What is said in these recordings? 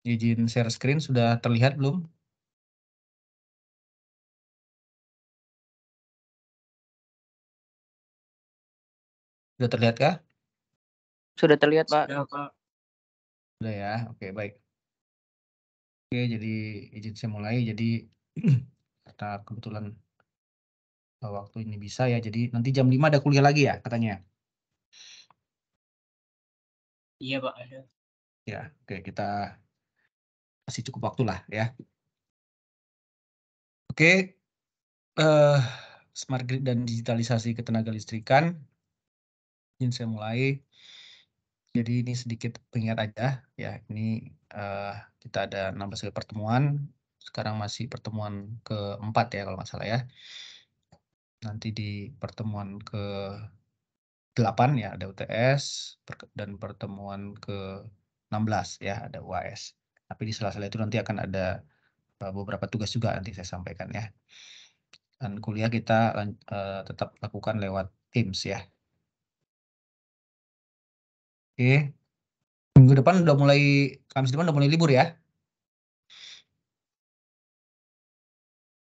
Izin share screen sudah terlihat belum? Sudah terlihat kah? Sudah terlihat, Pak. Sudah, Pak. Sudah ya, oke baik. Oke, jadi izin saya mulai. Jadi karena kebetulan waktu ini bisa ya, jadi nanti jam 5 ada kuliah lagi ya katanya. Iya, Pak, ada. Ya, oke kita masih cukup waktu lah ya. Oke, smart grid dan digitalisasi ketenagalistrikan. Izin saya mulai. Jadi ini sedikit pengingat aja ya. Ini kita ada 16 kali pertemuan. Sekarang masih pertemuan keempat ya kalau nggak salah ya. Nanti di pertemuan ke-8 ya ada UTS dan pertemuan ke-16 ya ada UAS. Tapi di sela-sela itu nanti akan ada beberapa tugas juga nanti saya sampaikan ya. Dan kuliah kita tetap lakukan lewat Teams ya. Oke. Minggu depan Kamis depan udah mulai libur ya.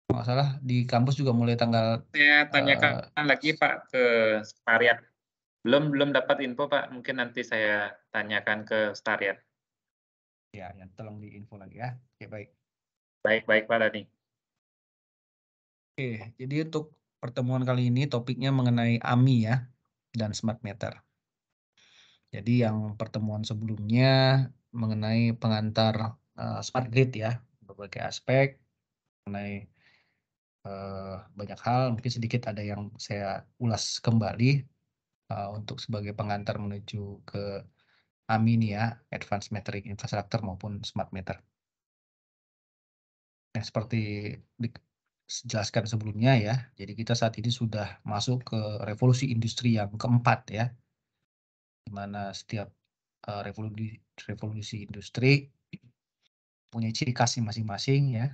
Kalau nggak salah di kampus juga mulai tanggal. Saya tanyakan lagi Pak ke Sekretariat. Belum dapat info Pak, mungkin nanti saya tanyakan ke Sekretariat. Ya, tolong diinfo lagi ya. Oke, baik. Baik Pak Dani. Oke, jadi untuk pertemuan kali ini topiknya mengenai AMI ya dan smart meter. Jadi yang pertemuan sebelumnya mengenai pengantar smart grid ya, berbagai aspek mengenai banyak hal. Mungkin sedikit ada yang saya ulas kembali untuk sebagai pengantar menuju ke AMI ini ya, Advanced Metering Infrastructure maupun Smart Meter. Nah, seperti dijelaskan sebelumnya ya, jadi kita saat ini sudah masuk ke revolusi industri yang keempat ya, di mana setiap revolusi industri punya ciri khasnya masing-masing ya.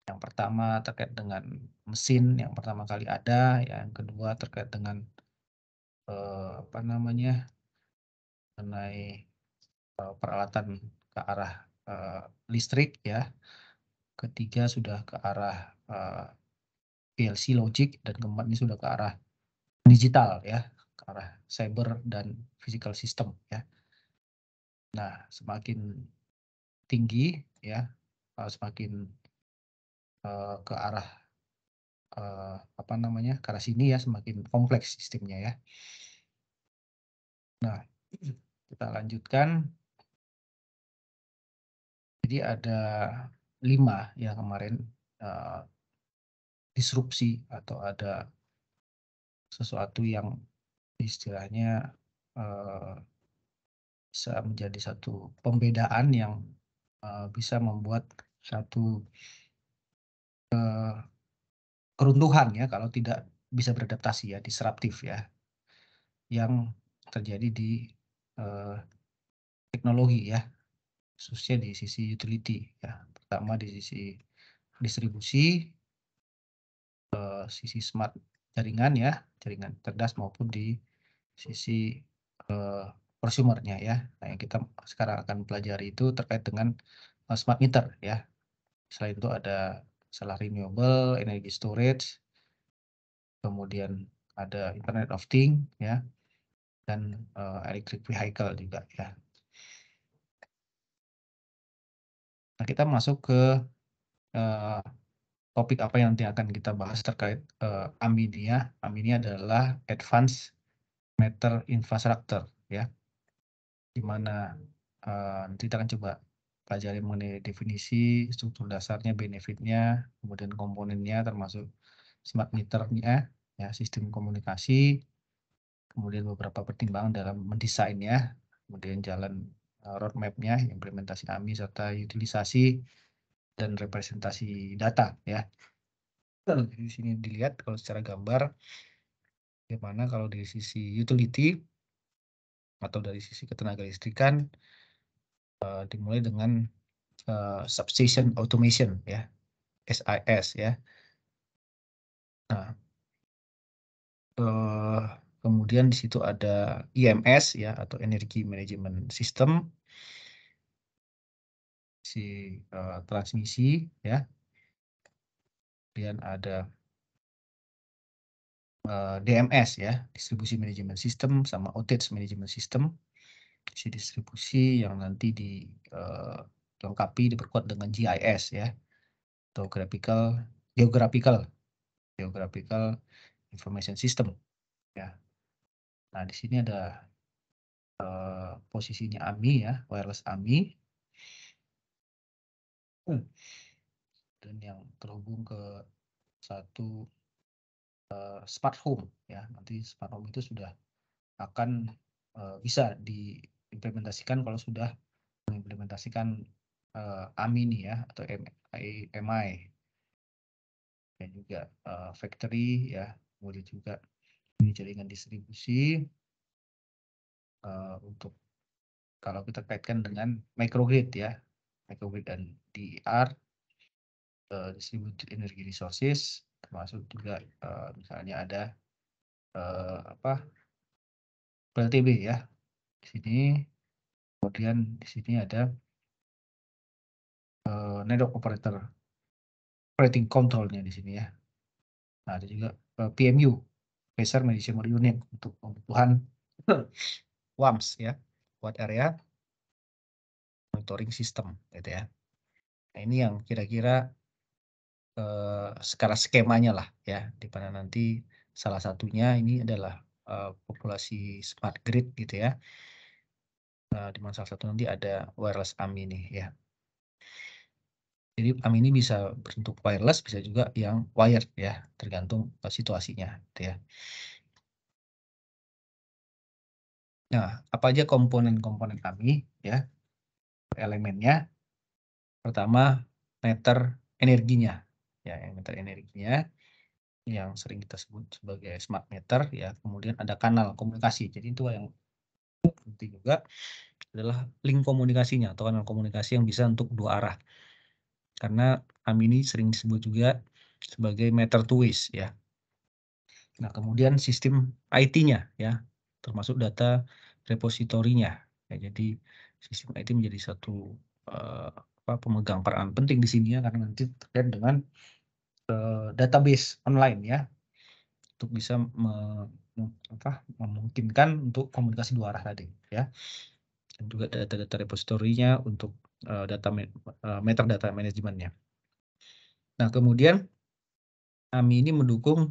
Yang pertama terkait dengan mesin yang pertama kali ada, yang kedua terkait dengan mengenai peralatan ke arah listrik ya. Ketiga sudah ke arah PLC logic dan keempat ini sudah ke arah digital ya, ke arah cyber dan physical system ya. Nah, semakin tinggi ya, semakin ke arah ke arah sini ya, semakin kompleks sistemnya ya. Nah, kita lanjutkan. Jadi ada 5 yang kemarin disrupsi atau ada sesuatu yang istilahnya bisa menjadi satu pembedaan yang bisa membuat satu keruntuhan ya kalau tidak bisa beradaptasi ya, disruptif ya, yang terjadi di teknologi ya, khususnya di sisi utility ya. Pertama di sisi distribusi, sisi smart jaringan ya, jaringan cerdas maupun di sisi prosumernya ya. Nah, yang kita sekarang akan pelajari itu terkait dengan smart meter ya. Selain itu ada masalah renewable, energy storage, kemudian ada Internet of Things ya, dan electric vehicle juga ya. Nah, kita masuk ke topik apa yang nanti akan kita bahas terkait AMI ini ya. AMI ini adalah Advanced Meter Infrastructure ya, di mana nanti kita akan coba pelajari mengenai definisi, struktur dasarnya, benefitnya, kemudian komponennya termasuk smart meternya, ya, sistem komunikasi, kemudian beberapa pertimbangan dalam mendesainnya, kemudian jalan roadmap-nya, implementasi AMI, serta utilisasi dan representasi data ya. Kalau di sini dilihat kalau secara gambar, bagaimana kalau dari sisi utility atau dari sisi ketenagalistrikan dimulai dengan substation automation ya, SIS ya. Nah, kemudian di situ ada EMS ya atau Energy Management System. transmisi ya. Kemudian ada DMS ya, distribusi manajemen sistem, sama outage manajemen sistem. Si distribusi yang nanti dilengkapi diperkuat dengan GIS ya, atau geographical information system ya. Nah, di sini ada posisinya AMI ya, wireless AMI. Dan yang terhubung ke satu smart home ya. Nanti smart home itu sudah akan bisa diimplementasikan kalau sudah mengimplementasikan AMI ini ya, atau MI. Dan juga factory ya, kemudian juga ini jaringan distribusi untuk kalau kita kaitkan dengan microgrid ya, microgrid dan DER, distributed energy resources, termasuk juga misalnya ada PLTB ya di sini. Kemudian di sini ada network operating control-nya di sini ya. Nah, ada juga PMU, Pressure Management Unit, untuk kebutuhan WAMS ya, Wide Area Monitoring System gitu ya. Nah, ini yang kira-kira skala skemanya lah ya, di mana nanti salah satunya ini adalah populasi smart grid gitu ya. Di mana salah satu nanti ada wireless AMI ini ya. Jadi AMI ini bisa berbentuk wireless, bisa juga yang wired ya, tergantung situasinya gitu ya. Nah, apa aja komponen-komponen AMI ya, elemennya. Pertama, meter energinya ya, meter energinya yang sering kita sebut sebagai smart meter ya. Kemudian ada kanal komunikasi, jadi itu yang penting juga adalah link komunikasinya atau kanal komunikasi yang bisa untuk dua arah. Karena AMI ini sering disebut juga sebagai meter tuis ya. Nah, kemudian sistem IT-nya ya, termasuk data repositorinya ya. Jadi sistem IT menjadi satu pemegang peran penting di sini ya, karena nanti terkait dengan database online ya, untuk bisa memungkinkan untuk komunikasi dua arah tadi ya. Dan juga data-data repositorinya untuk metadata manajemennya. Nah, kemudian AMI ini mendukung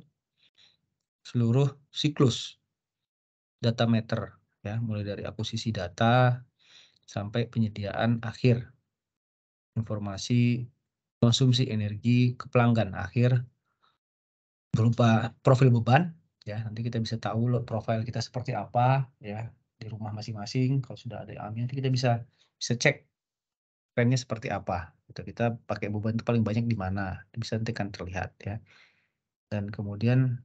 seluruh siklus data meter ya, mulai dari akuisisi data sampai penyediaan akhir informasi konsumsi energi ke pelanggan akhir berupa profil beban ya. Nanti kita bisa tahu load profile kita seperti apa ya di rumah masing-masing. Kalau sudah ada AMI, nanti kita bisa cek trennya seperti apa gitu. Kita pakai beban itu paling banyak di mana, bisa nanti kan terlihat ya. Dan kemudian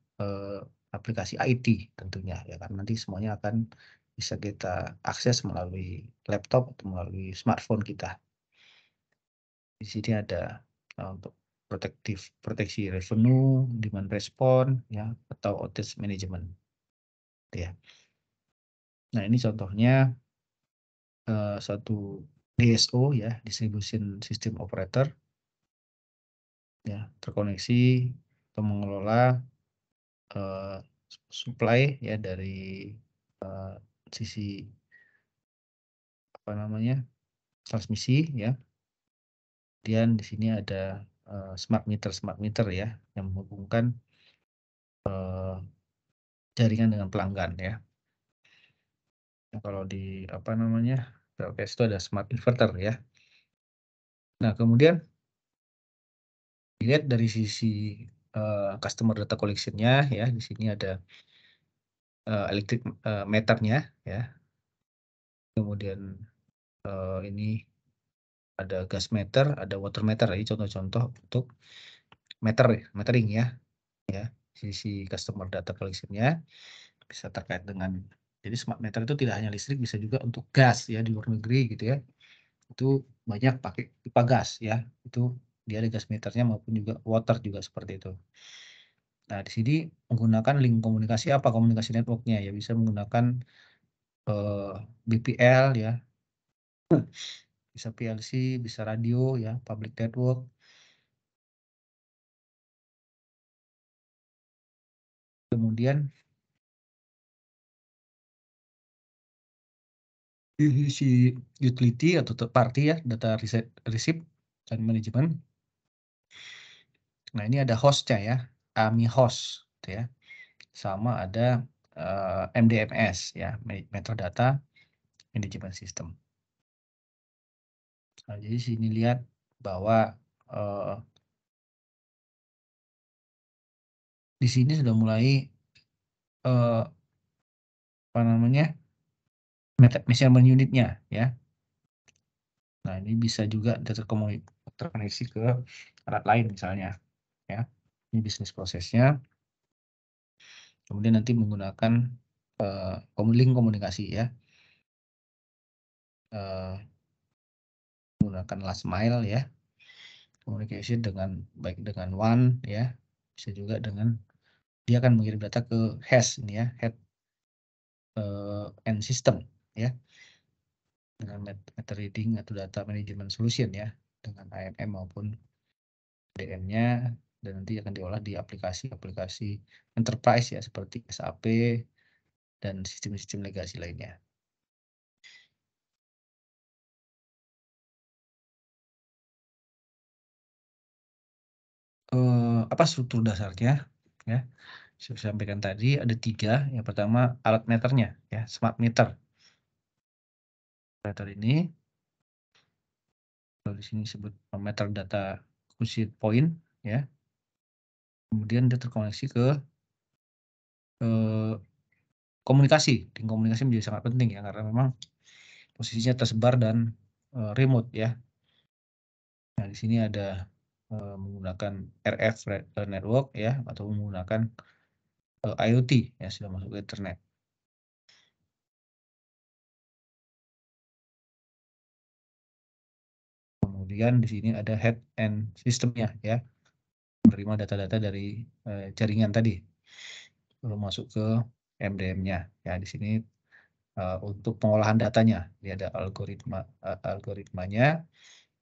aplikasi IT tentunya ya, kan nanti semuanya akan bisa kita akses melalui laptop atau melalui smartphone kita. Di sini ada untuk proteksi revenue, demand response ya, atau outage management ya. Nah, ini contohnya satu DSO ya, distribution system operator ya, terkoneksi atau mengelola supply ya dari sisi transmisi ya. Kemudian di sini ada smart meter ya, yang menghubungkan jaringan dengan pelanggan ya. Nah, kalau di PLTS itu ada smart inverter ya. Nah, kemudian dilihat dari sisi customer data collection-nya ya, di sini ada electric meternya ya. Kemudian ini ada gas meter, ada water meter. Ini contoh-contoh untuk metering ya. Sisi customer data collection-nya bisa terkait dengan, jadi smart meter itu tidak hanya listrik, bisa juga untuk gas ya, di luar negeri gitu ya. Itu banyak pakai pipa gas ya. Itu dia ada gas meternya, maupun juga water juga seperti itu. Nah, di sini menggunakan link komunikasi komunikasi network-nya ya, bisa menggunakan BPL ya. bisa PLC, bisa radio ya, public network. Kemudian di sisi utility atau third party ya, data receipt dan manajemen. Nah, ini ada host-nya ya, AMI host gitu ya. Sama ada MDMS ya, metadata management system. Nah, jadi sini lihat bahwa di sini sudah mulai apa namanya, measurement unitnya ya. Nah, ini bisa juga terkoneksi ke alat lain misalnya ya. Ini bisnis prosesnya. Kemudian nanti menggunakan link komunikasi ya. Menggunakan last mile ya. Communication baik dengan one ya. Bisa juga dengan dia akan mengirim data ke hash ini ya, head end system ya. Dengan meter reading atau data management solution ya, dengan AMM maupun DM-nya, dan nanti akan diolah di aplikasi-aplikasi enterprise ya, seperti SAP dan sistem-sistem legasi lainnya. Apa struktur dasarnya ya? Saya sampaikan tadi ada 3. Yang pertama alat meternya ya, smart meter. Meter ini kalau di sini disebut meter data accuracy point ya. Kemudian dia terkoneksi ke komunikasi. Link komunikasi menjadi sangat penting ya, karena memang posisinya tersebar dan remote ya. Nah, di sini ada menggunakan RF network ya, atau menggunakan IoT ya, sudah masuk ke internet. Kemudian di sini ada head end systemnya ya, menerima data-data dari jaringan tadi, lalu masuk ke MDM-nya ya. Di sini untuk pengolahan datanya, dia ada algoritmanya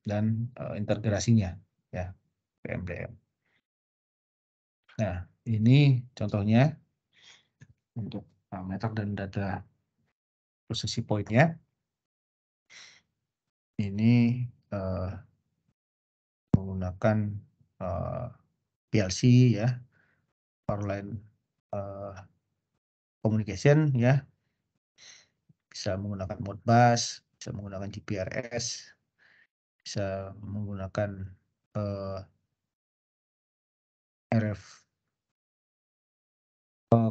dan integrasinya ya ke MDM. Nah, ini contohnya untuk meter dan data processing point-nya. Ini menggunakan PLC ya, powerline communication ya, bisa menggunakan Modbus, bisa menggunakan GPRS, bisa menggunakan RF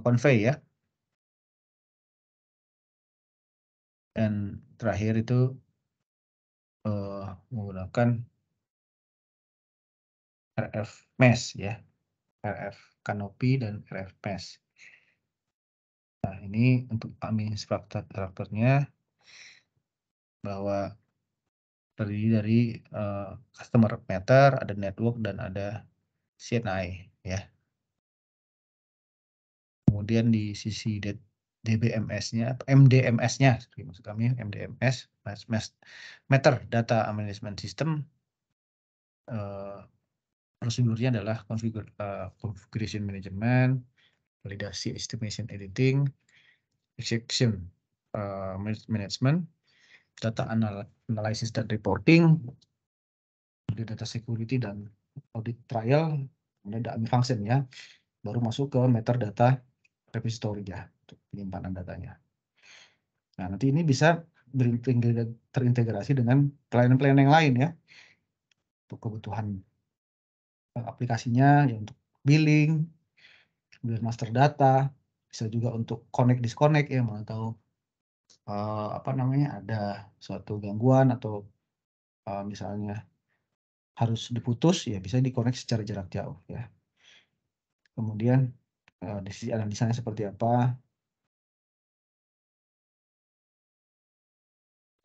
convey ya, dan terakhir itu menggunakan RF mesh ya, RF canopy dan RF mesh. Nah, ini untuk AMI strukturnya bahwa terdiri dari customer meter, ada network, dan ada CNI ya. Kemudian di sisi DBMS-nya, MDMS-nya, maksud kami MDMS, meter data management system, prosedurnya adalah configuration management, validasi estimation editing, execution management, data analysis dan reporting, data security dan audit trial, kemudian ada AMI function ya, baru masuk ke meter data repository ya, untuk penyimpanan datanya. Nah, nanti ini bisa terintegrasi dengan pelayanan-pelayanan yang lain ya, untuk kebutuhan aplikasinya ya, untuk billing, kemudian master data, bisa juga untuk connect disconnect ya, mau tahu apa namanya, ada suatu gangguan atau misalnya harus diputus ya, bisa dikonek secara jarak jauh ya. Kemudian di sisi analisanya seperti apa,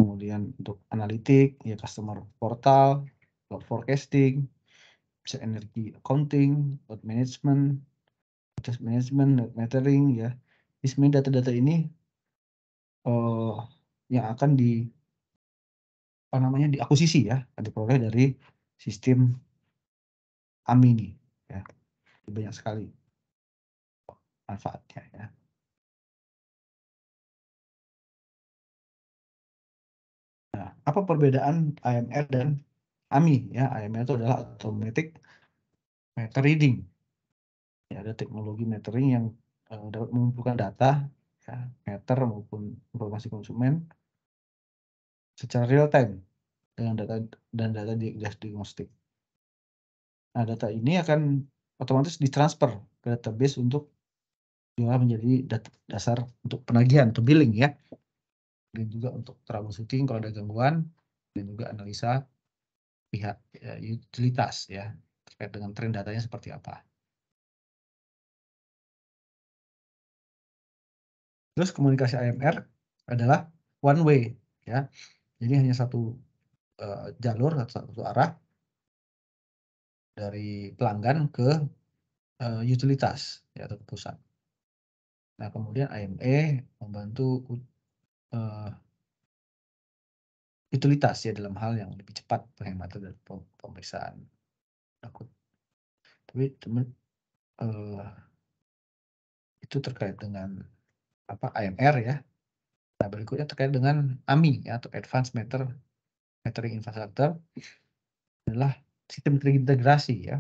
kemudian untuk analitik ya, customer portal, load forecasting, bisa energi accounting, load management, process management, load metering ya. Di sebenarnya data-data ini yang akan diakuisisi ya, diperoleh dari sistem AMI ini ya. Banyak sekali manfaatnya ya. Nah, apa perbedaan AMR dan AMI ya? AMR itu adalah automatic meter reading. Ya, ada teknologi metering yang dapat mengumpulkan data ya, meter maupun informasi konsumen secara real time dengan data diagnostik. Nah, data ini akan otomatis ditransfer ke database untuk diolah menjadi dasar untuk penagihan atau billing ya. Dan juga untuk troubleshooting kalau ada gangguan, dan juga analisa pihak utilitas ya terkait dengan tren datanya seperti apa. Terus komunikasi AMR adalah one way ya. Jadi hanya satu jalur satu arah dari pelanggan ke utilitas ya, atau ke pusat. Nah, kemudian AME membantu utilitas ya dalam hal yang lebih cepat penghematan dan pemeriksaan akut. Tapi teman itu terkait dengan AMR ya. Nah, berikutnya terkait dengan AMI ya, atau Advanced Metering Infrastructure adalah sistem terintegrasi ya,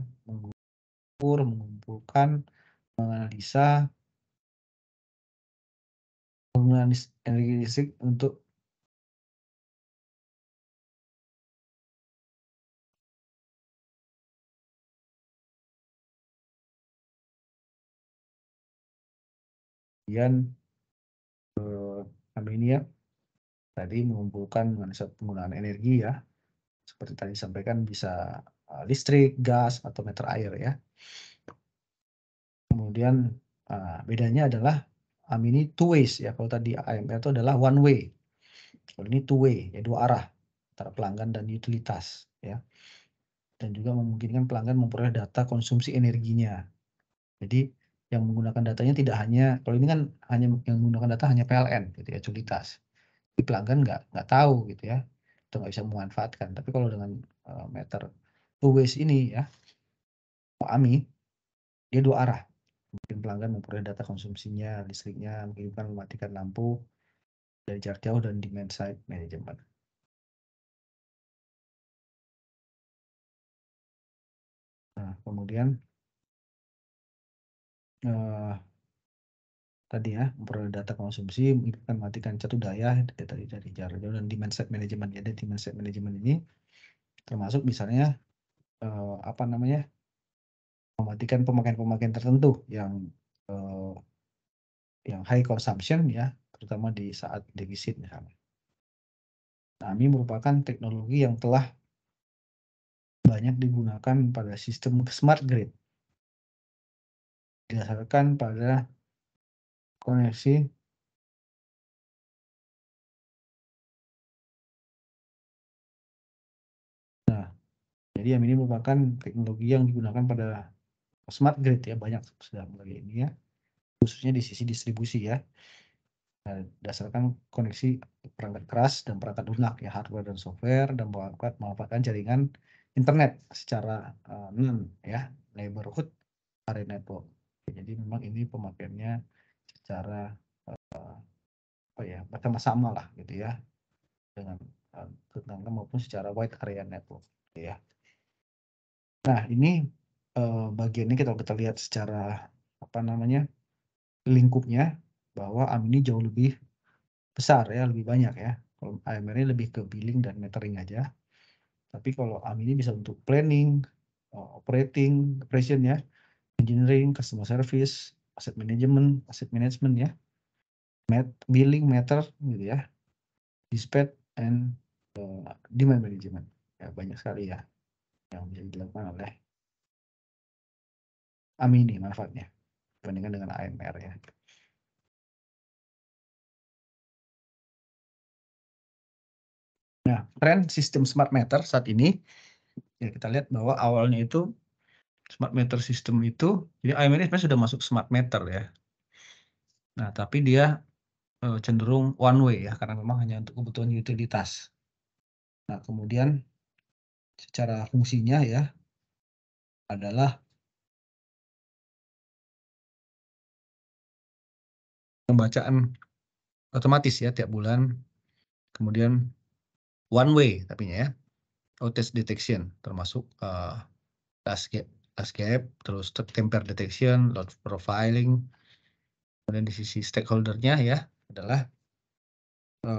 mengumpulkan, menganalisa penggunaan energi listrik untuk kemudian AMI ya tadi mengumpulkan penggunaan energi ya, seperti tadi disampaikan bisa listrik, gas, atau meter air ya. Kemudian bedanya adalah AMI ini two ways ya, kalau tadi AMR itu adalah one way. Kalau ini two way ya, dua arah antara pelanggan dan utilitas ya. Dan juga memungkinkan pelanggan memperoleh data konsumsi energinya. Jadi yang menggunakan datanya tidak hanya, kalau ini kan hanya yang menggunakan data hanya PLN gitu ya, utilitas. Jadi pelanggan nggak tahu gitu ya, atau nggak bisa memanfaatkan. Tapi kalau dengan meter two ways ini ya, AMI dia dua arah. Mungkin pelanggan memperoleh data konsumsinya, listriknya, mungkin mematikan lampu dari jarak jauh dan demand side management. Nah, kemudian tadi ya, memperoleh data konsumsi, matikan satu daya dari jarak jauh dan demand side management. Jadi demand side management ini termasuk misalnya mematikan pemakaian tertentu yang high consumption ya, terutama di saat defisit misalnya. Nah, ini merupakan teknologi yang telah banyak digunakan pada sistem smart grid, didasarkan pada koneksi jadi ini merupakan teknologi yang digunakan pada smart grid ya, banyak sudah mulai ini ya, khususnya di sisi distribusi ya. Nah, berdasarkan koneksi perangkat keras dan perangkat lunak ya, hardware dan software, dan memanfaatkan jaringan internet secara non ya, neighborhood area network. Jadi memang ini pemakaiannya secara bersama-sama lah gitu ya, dengan tetangga maupun secara wide area network gitu ya. Nah, ini bagian ini kita lihat secara lingkupnya, bahwa AMI ini jauh lebih besar ya, lebih banyak ya. Kalau AMR ini lebih ke billing dan metering aja. Tapi kalau AMI ini bisa untuk planning, operation ya, engineering, customer service, asset management ya, billing, meter gitu ya, dispatch and demand management. Ya, banyak sekali ya yang bisa dilakukan oleh AMI ini manfaatnya dibandingkan dengan AMR ya. Nah, tren sistem smart meter saat ini ya, kita lihat bahwa awalnya itu smart meter system itu, jadi AMR ini sebenarnya sudah masuk smart meter ya. Nah, tapi dia cenderung one way ya, karena memang hanya untuk kebutuhan utilitas. Nah, kemudian secara fungsinya ya adalah pembacaan otomatis ya tiap bulan. Kemudian one way tapinya ya, outage detection termasuk task gap, terus temper detection, load profiling. Kemudian di sisi stakeholder-nya ya adalah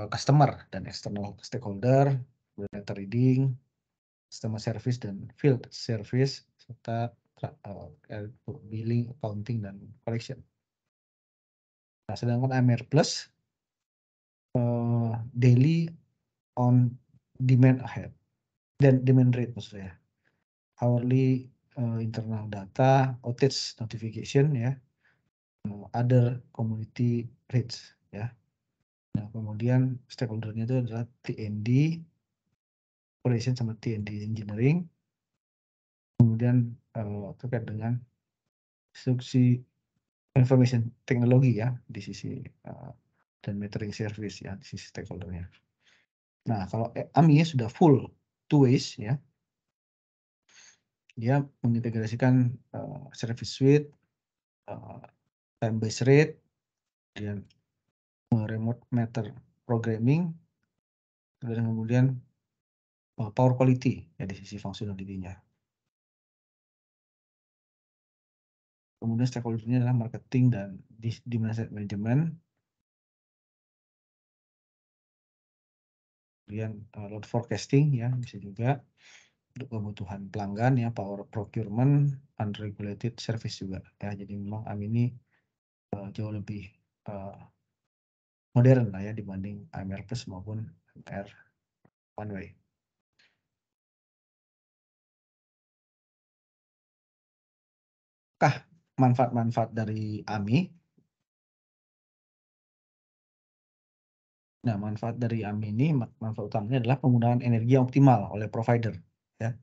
customer dan external stakeholder, data reading, customer service dan field service, serta billing, accounting, dan collection. Nah, sedangkan AMR Plus daily on demand ahead dan demand rate maksudnya, hourly internal data, outage notification ya, other community rates ya. Nah, kemudian stakeholder-nya itu adalah TND operation sama TND engineering. Kemudian terkait dengan instruksi information teknologi ya di sisi dan metering service ya di sisi stakeholder-nya. Nah, kalau AMI sudah full two ways ya, dia mengintegrasikan service suite, time based rate, dan remote meter programming, dan kemudian power quality ya di sisi functionality-nya. Kemudian stakeholder-nya adalah marketing dan demand side management. Kemudian load forecasting ya bisa juga untuk kebutuhan pelanggan ya, power procurement, unregulated service juga ya. Jadi memang AMI ini jauh lebih modern lah ya dibanding AMR Plus maupun AMR One Way. Manfaat-manfaat dari AMI. Nah, manfaat dari AMI ini, manfaat utamanya adalah penggunaan energi yang optimal oleh provider ya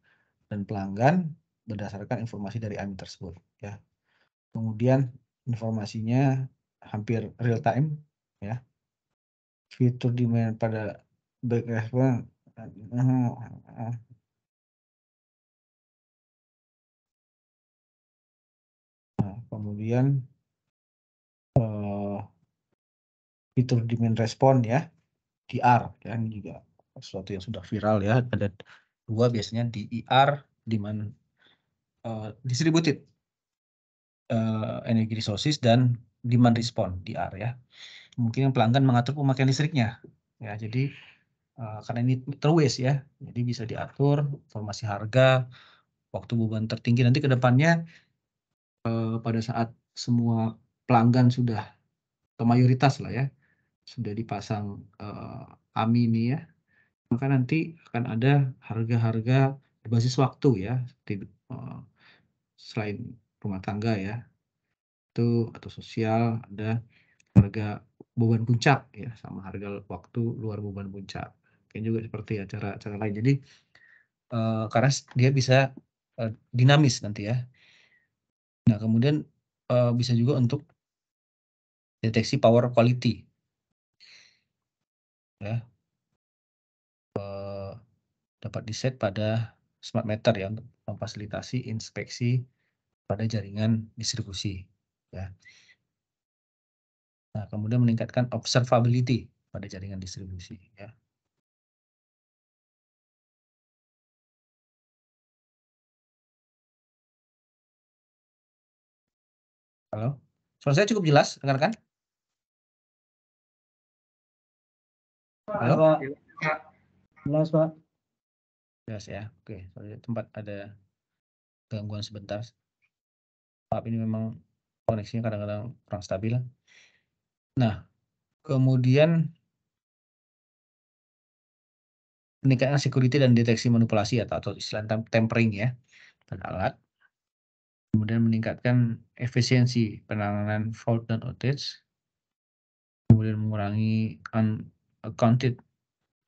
dan pelanggan berdasarkan informasi dari AMI tersebut ya. Kemudian informasinya hampir real time ya. Fitur demand pada back response. Nah, kemudian fitur demand respon ya, DR ya, ini juga sesuatu yang sudah viral ya. Ada dua biasanya DER, demand distributed energy resources, dan demand respon DR ya. Mungkin pelanggan mengatur pemakaian listriknya ya. Jadi karena ini terwaste ya, jadi bisa diatur informasi harga, waktu beban tertinggi. Nanti ke depannya pada saat semua pelanggan sudah atau mayoritas lah ya sudah dipasang AMI ini ya, maka nanti akan ada harga-harga berbasis waktu ya, seperti selain rumah tangga ya itu atau sosial, ada harga beban puncak ya sama harga waktu luar beban puncak. Mungkin juga seperti ya cara lain. Jadi karena dia bisa dinamis nanti ya. Nah, kemudian bisa juga untuk deteksi power quality ya, dapat diset pada smart meter ya untuk memfasilitasi inspeksi pada jaringan distribusi ya. Nah, kemudian meningkatkan observability pada jaringan distribusi ya. Halo, suara saya cukup jelas, rekan-rekan? Halo? Jelas, Pak. Jelas ya. Oke, sorry, tempat ada gangguan sebentar. Maaf, ini memang koneksinya kadang-kadang kurang stabil. Nah, kemudian meningkatkan security dan deteksi manipulasi atau istilah tempering ya pada alat. Kemudian meningkatkan efisiensi penanganan fault dan outage. Kemudian mengurangi unaccounted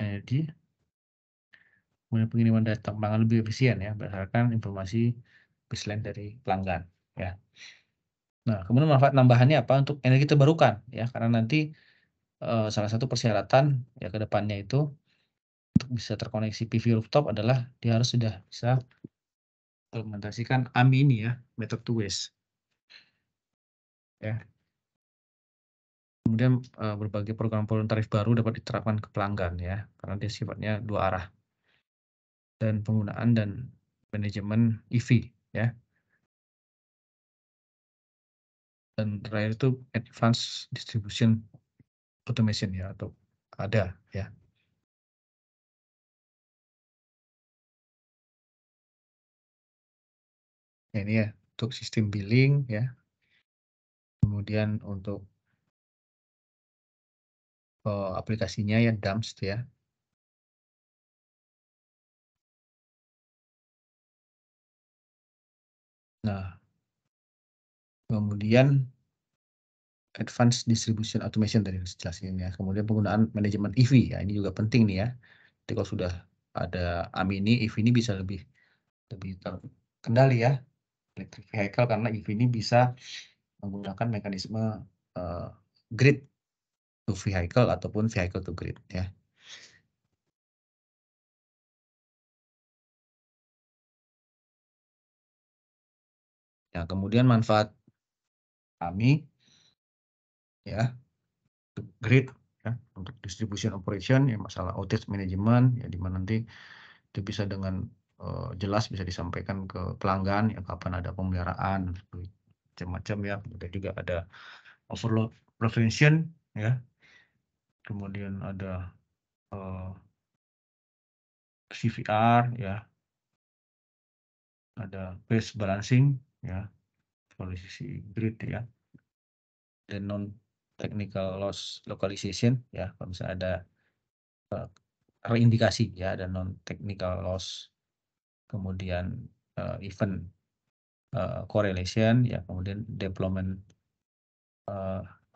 energy. Kemudian pengiriman data pelanggan lebih efisien ya berdasarkan informasi baseline dari pelanggan ya. Nah, kemudian manfaat tambahannya apa untuk energi terbarukan ya, karena nanti salah satu persyaratan ya ke depannya itu untuk bisa terkoneksi PV rooftop adalah dia harus sudah bisa implementasikan AMI ini ya, method to waste. Ya. Kemudian berbagai program tarif baru dapat diterapkan ke pelanggan ya, karena dia sifatnya dua arah. Dan penggunaan dan manajemen EV ya. Dan terakhir itu advanced distribution automation ya, atau ada ya. Nah, ini ya untuk sistem billing ya. Kemudian untuk aplikasinya ya DAMS ya. Nah, kemudian advanced distribution automation tadi jelasin ya. Kemudian penggunaan manajemen EV ya, ini juga penting nih ya. Jadi kalau sudah ada AMI ini, EV ini bisa lebih terkendali ya, electric vehicle, karena EV ini bisa menggunakan mekanisme grid to vehicle ataupun vehicle to grid ya. Nah, kemudian manfaat AMI ya, grid ya, untuk distribution operation ya, masalah outage management ya, di mana nanti itu bisa dengan jelas bisa disampaikan ke pelanggan ya, kapan ada pemeliharaan macam-macam ya. Kemudian juga ada overload prevention ya, kemudian ada CVR ya, ada phase balancing ya, dari sisi grid ya, dan non technical loss localization ya, kalau misalnya ada terindikasi ya ada non technical loss, kemudian event correlation ya, kemudian deployment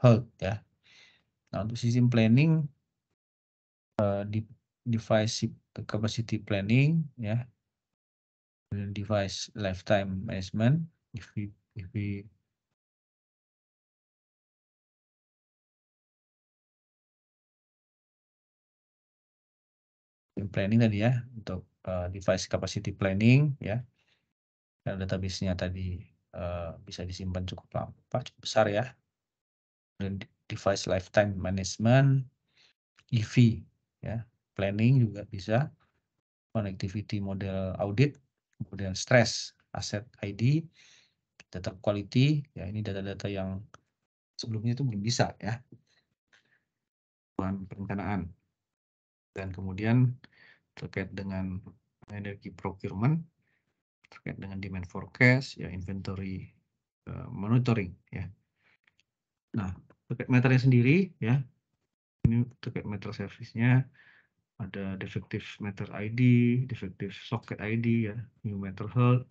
halt ya. Nah, untuk sistem planning di device capacity planning ya, kemudian device lifetime management, EV planning tadi ya, untuk device capacity planning ya, dan database-nya tadi bisa disimpan cukup lama, cukup besar ya. Dan device lifetime management, EV ya, planning juga bisa, connectivity model audit, kemudian stress asset ID, data quality ya, ini data-data yang sebelumnya itu belum bisa ya, perencanaan. Dan kemudian terkait dengan energi procurement, terkait dengan demand forecast ya, inventory monitoring ya. Nah, terkait meternya sendiri ya, ini terkait meter service-nya ada defective meter ID, defective socket ID ya, new meter health,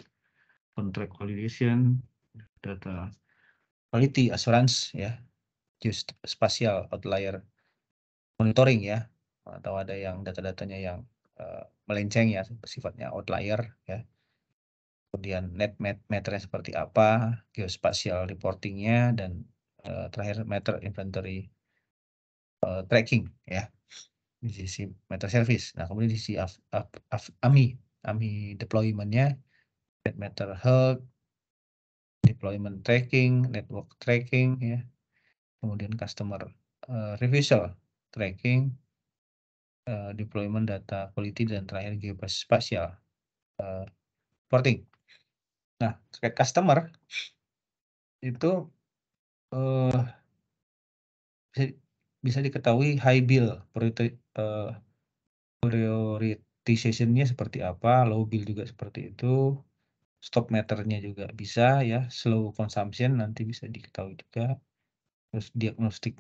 contract validation, data quality assurance ya, geospatial outlier monitoring ya, atau ada yang data-datanya yang melenceng ya, sifatnya outlier ya. Kemudian net meternya seperti apa, geospatial reportingnya, dan terakhir meter inventory tracking ya, di sisi meter service. Nah, kemudian di sisi AMI deployment-nya, net meter health, deployment tracking, network tracking ya, kemudian customer reversal tracking, deployment data quality, dan terakhir geospatial reporting. Nah, terkait customer itu bisa diketahui high bill prioritization-nya seperti apa, low bill juga seperti itu, stop meternya juga bisa ya, slow consumption nanti bisa diketahui juga, terus diagnostic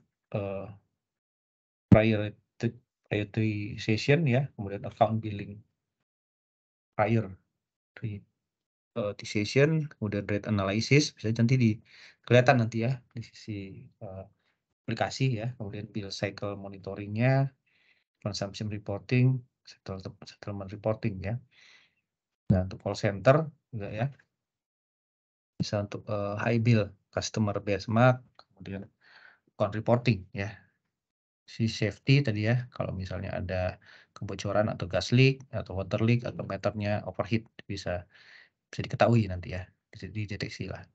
prioritization ya, kemudian account billing prioritization, kemudian rate analysis bisa nanti kelihatan nanti ya di sisi aplikasi ya, kemudian bill cycle monitoring-nya, consumption reporting, settlement reporting ya. Nah, untuk call center juga ya, bisa untuk high bill customer benchmark, kemudian account reporting ya. Si safety tadi ya, kalau misalnya ada kebocoran atau gas leak atau water leak atau meternya overheat bisa diketahui nanti ya, bisa dideteksi lah.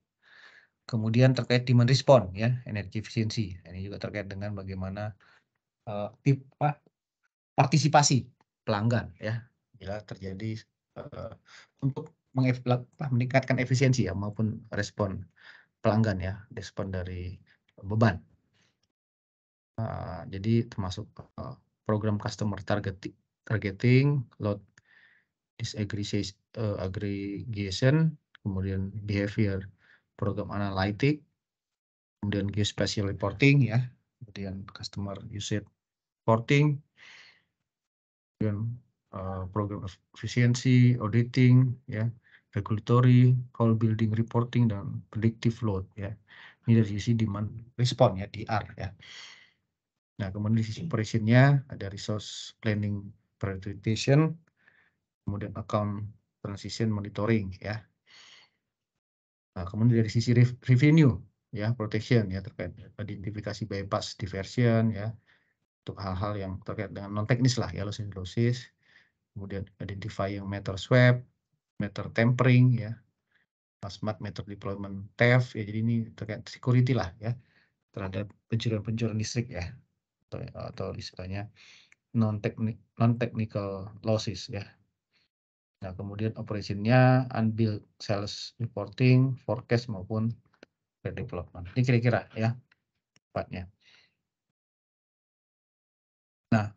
Kemudian terkait demand response ya, energi efisiensi. Ini juga terkait dengan bagaimana partisipasi pelanggan ya bila terjadi untuk meningkatkan efisiensi ya maupun respon pelanggan ya, respon dari beban. Jadi termasuk program customer targeting, load disaggregation, kemudian behavior program analytic, kemudian geospatial reporting ya, kemudian customer usage reporting, kemudian program efisiensi, auditing ya, regulatory, call building reporting, dan predictive load ya. Ini dari sisi demand response ya, DR ya. Nah, kemudian di sisi operation-nya ada resource planning prioritization, kemudian account transition monitoring ya. Nah, kemudian dari sisi revenue ya, protection ya, terkait identifikasi bypass diversion ya, untuk hal-hal yang terkait dengan non teknis lah ya, loss, kemudian identifying meter swap, meter tampering ya, smart meter deployment theft ya, jadi ini terkait security lah ya terhadap pencurian listrik ya, atau istilahnya non technical losses ya. Nah, kemudian operation-nya unbilled sales reporting, forecast maupun development. Ini kira-kira ya tempatnya. Nah,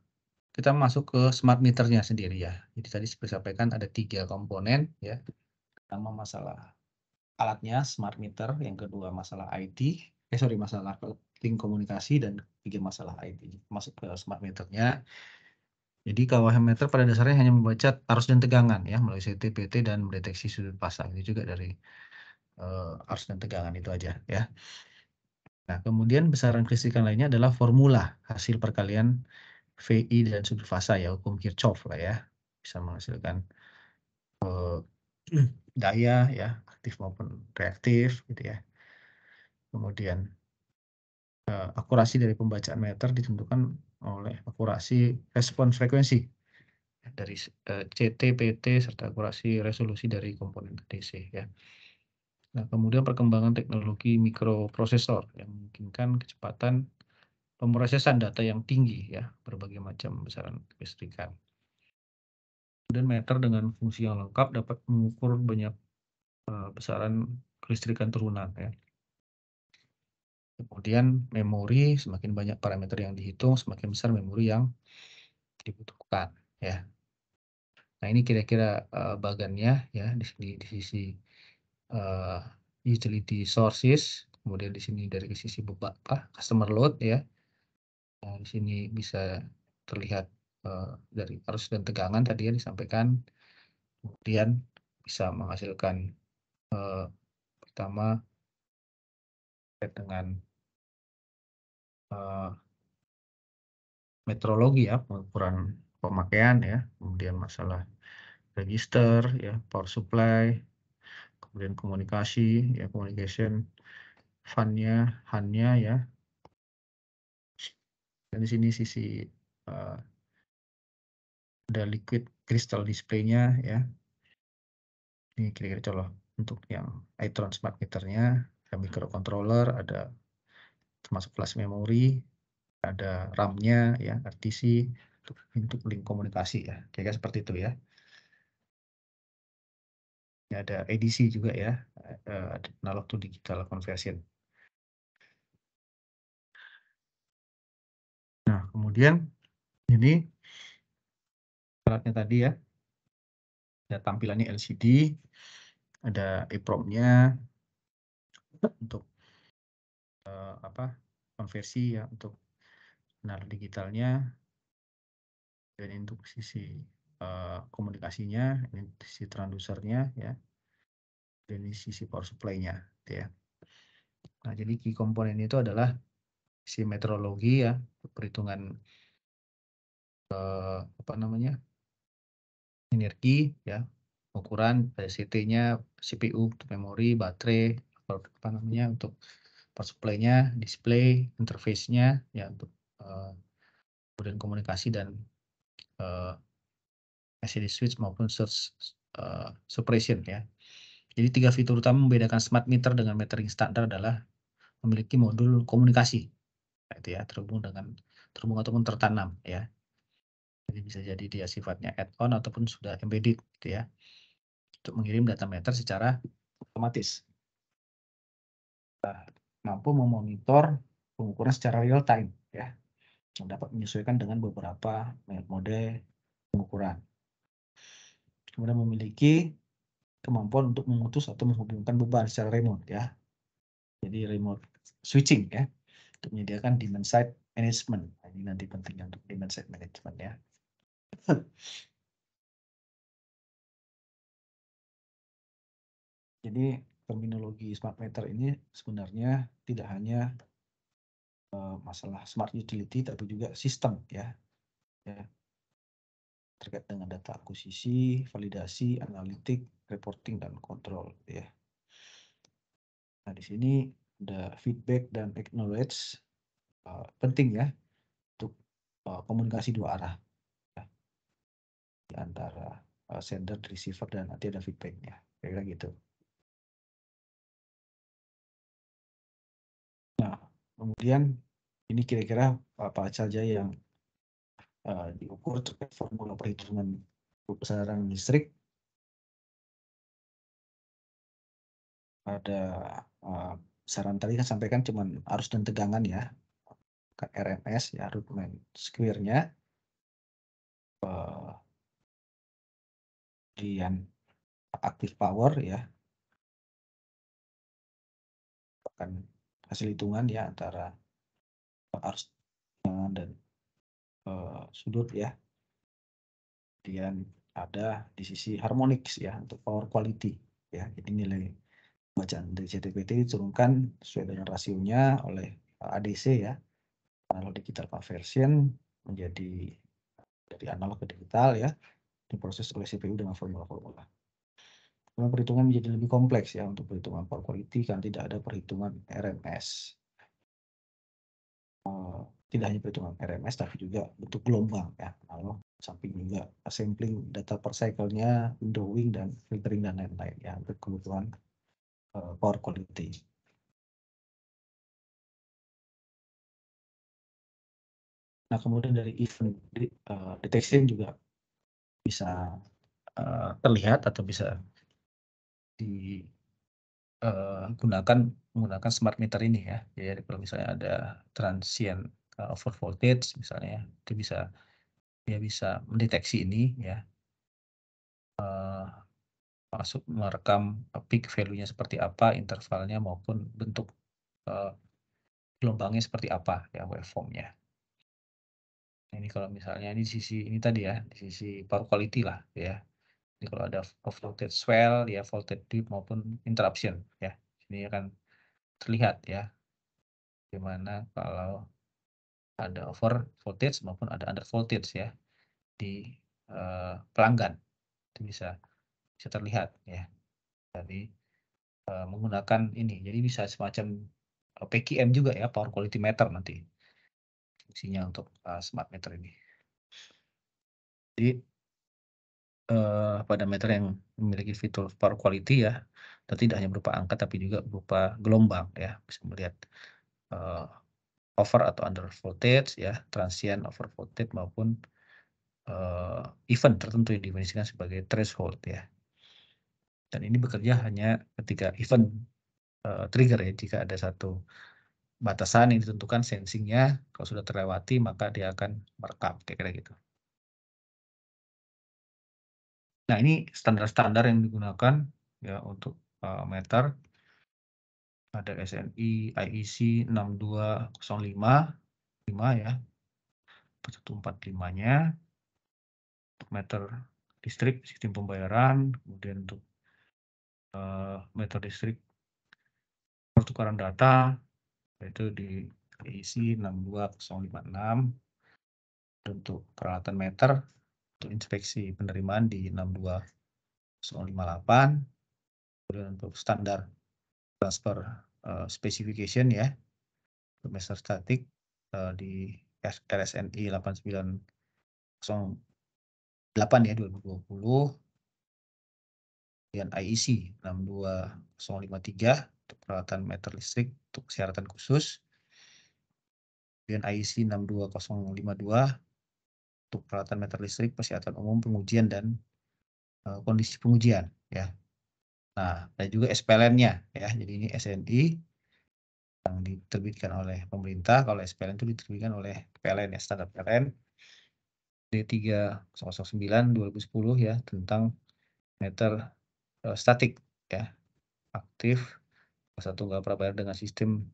kita masuk ke smart meternya sendiri ya. Jadi tadi seperti sampaikan ada 3 komponen ya. Pertama masalah alatnya smart meter, yang kedua masalah masalah link komunikasi, dan ketiga masalah IT. Masuk ke smart meternya. Jadi KWH meter pada dasarnya hanya membaca arus dan tegangan ya melalui CT, PT, dan mendeteksi sudut pasang. Ini juga dari arus dan tegangan itu aja ya. Nah, kemudian besaran kelistrikan lainnya adalah formula hasil perkalian VI dan sudut fasa ya, hukum Kirchhoff lah ya, bisa menghasilkan daya ya, aktif maupun reaktif gitu ya. Kemudian akurasi dari pembacaan meter ditentukan oleh akurasi respons frekuensi dari CT, PT, serta akurasi resolusi dari komponen DC ya. Nah, kemudian perkembangan teknologi mikroprosesor yang memungkinkan kecepatan pemrosesan data yang tinggi ya, berbagai macam besaran kelistrikan. Kemudian meter dengan fungsi yang lengkap dapat mengukur banyak besaran kelistrikan turunan ya. Kemudian memori, semakin banyak parameter yang dihitung, semakin besar memori yang dibutuhkan ya. Nah, ini kira-kira bagannya ya di sisi utility sources, kemudian di sini dari sisi customer load ya. Nah, di sini bisa terlihat dari arus dan tegangan tadi ya disampaikan, kemudian bisa menghasilkan pertama dengan metrologi ya, pengukuran pemakaian ya, kemudian masalah register ya, power supply, kemudian komunikasi ya, communication, HAN-nya ya. Dan di sini sisi ada liquid crystal display-nya ya. Ini kira-kira contoh untuk yang Itron smart meternya, ada microcontroller, ada termasuk flash memory, ada RAM-nya ya, RTC untuk link komunikasi ya, kira-kira seperti itu ya. Ini ada ADC juga ya, ada analog to digital conversion. Nah, kemudian ini alatnya tadi ya, ada tampilannya LCD, ada EEPROM-nya untuk konversi ya, untuk analog digitalnya, dan untuk sisi komunikasinya, ini sisi transducernya ya, dan ini sisi power supply-nya ya. Nah, jadi key komponen itu adalah si metrologi ya, perhitungan energi ya, ukuran CT-nya, CPU untuk memori, baterai, untuk power supply-nya, display, interface-nya ya, untuk kemudian komunikasi dan LCD switch maupun surge suppression ya. Jadi 3 fitur utama membedakan smart meter dengan metering standar adalah memiliki modul komunikasi, itu ya, terhubung ataupun tertanam ya. Jadi bisa jadi dia sifatnya add-on ataupun sudah embedded gitu ya, untuk mengirim data meter secara otomatis. Mampu memonitor pengukuran secara real time ya, yang dapat menyesuaikan dengan beberapa mode pengukuran. Kemudian memiliki kemampuan untuk memutus atau menghubungkan beban secara remote ya. Jadi remote switching ya, untuk menyediakan demand side management. Nah, ini nanti pentingnya untuk demand side management ya. Jadi terminologi smart meter ini sebenarnya tidak hanya masalah smart utility, tapi juga sistem ya, terkait dengan data akuisisi, validasi, analitik, reporting dan kontrol ya. Nah di sini ada feedback dan acknowledge, penting ya untuk komunikasi dua arah ya, di antara sender, receiver, dan nanti ada feedbacknya kira-kira gitu. Nah kemudian ini kira-kira apa saja yang diukur terkait formula perhitungan besaran listrik. Ada besaran tadi kan sampaikan cuman arus dan tegangan ya, RMS ya, root mean square-nya. Kemudian active power ya, bahkan hasil hitungan ya antara arus dan sudut ya. Kemudian ada di sisi harmonics ya, untuk power quality ya. Jadi nilai bacaan dari CTPT diturunkan sesuai dengan rasionya oleh ADC ya, analog digital conversion, menjadi dari analog ke digital ya, diproses oleh CPU dengan formula-formula. Kemudian perhitungan menjadi lebih kompleks ya untuk perhitungan power quality, kan tidak ada perhitungan RMS. Tidak hanya perhitungan RMS tapi juga bentuk gelombang ya, lalu samping juga sampling data per cycle-nya, windowing dan filtering dan lain-lain ya untuk kebutuhan power quality. Nah kemudian dari event detection juga bisa terlihat atau bisa menggunakan smart meter ini ya. Jadi kalau misalnya ada transient over voltage misalnya, itu dia bisa mendeteksi ini ya, masuk merekam peak value-nya seperti apa, intervalnya maupun bentuk gelombangnya seperti apa ya, waveform-nya. Ini kalau misalnya di sisi ini tadi ya, di sisi power quality lah ya. Jadi kalau ada voltage swell ya, voltage dip maupun interruption ya, ini akan terlihat ya, gimana kalau ada over voltage maupun ada under voltage ya di pelanggan, itu bisa terlihat ya. Jadi menggunakan ini, jadi bisa semacam PQM juga ya, power quality meter nanti fungsinya untuk smart meter ini. Jadi pada meter yang memiliki fitur power quality ya, dan tidak hanya berupa angka tapi juga berupa gelombang ya, bisa melihat over atau under voltage ya, transient over voltage maupun event tertentu yang didefinisikan sebagai threshold ya. Dan ini bekerja hanya ketika event trigger ya, jika ada satu batasan yang ditentukan sensingnya, kalau sudah terlewati maka dia akan merekam, kira-kira gitu. Nah ini standar-standar yang digunakan ya untuk meter. Ada SNI IEC 6205 ya, 4145-nya untuk meter listrik sistem pembayaran, kemudian untuk meter listrik pertukaran data yaitu di IEC 62056, untuk peralatan meter untuk inspeksi penerimaan di 62058, kemudian untuk standar transfer specification ya untuk meter statik di RSNI 8905 8 ya 2020. Kemudian IEC 62053 untuk peralatan meter listrik untuk persyaratan khusus. Kemudian IEC 62052 untuk peralatan meter listrik persyaratan umum pengujian dan kondisi pengujian ya. Nah, ada juga SPLN-nya ya. Jadi ini SNI yang diterbitkan oleh pemerintah. Kalau SPLN itu diterbitkan oleh PLN ya, standar PLN D3009 2010 ya tentang meter statik ya, aktif satu tunggal prabayar dengan sistem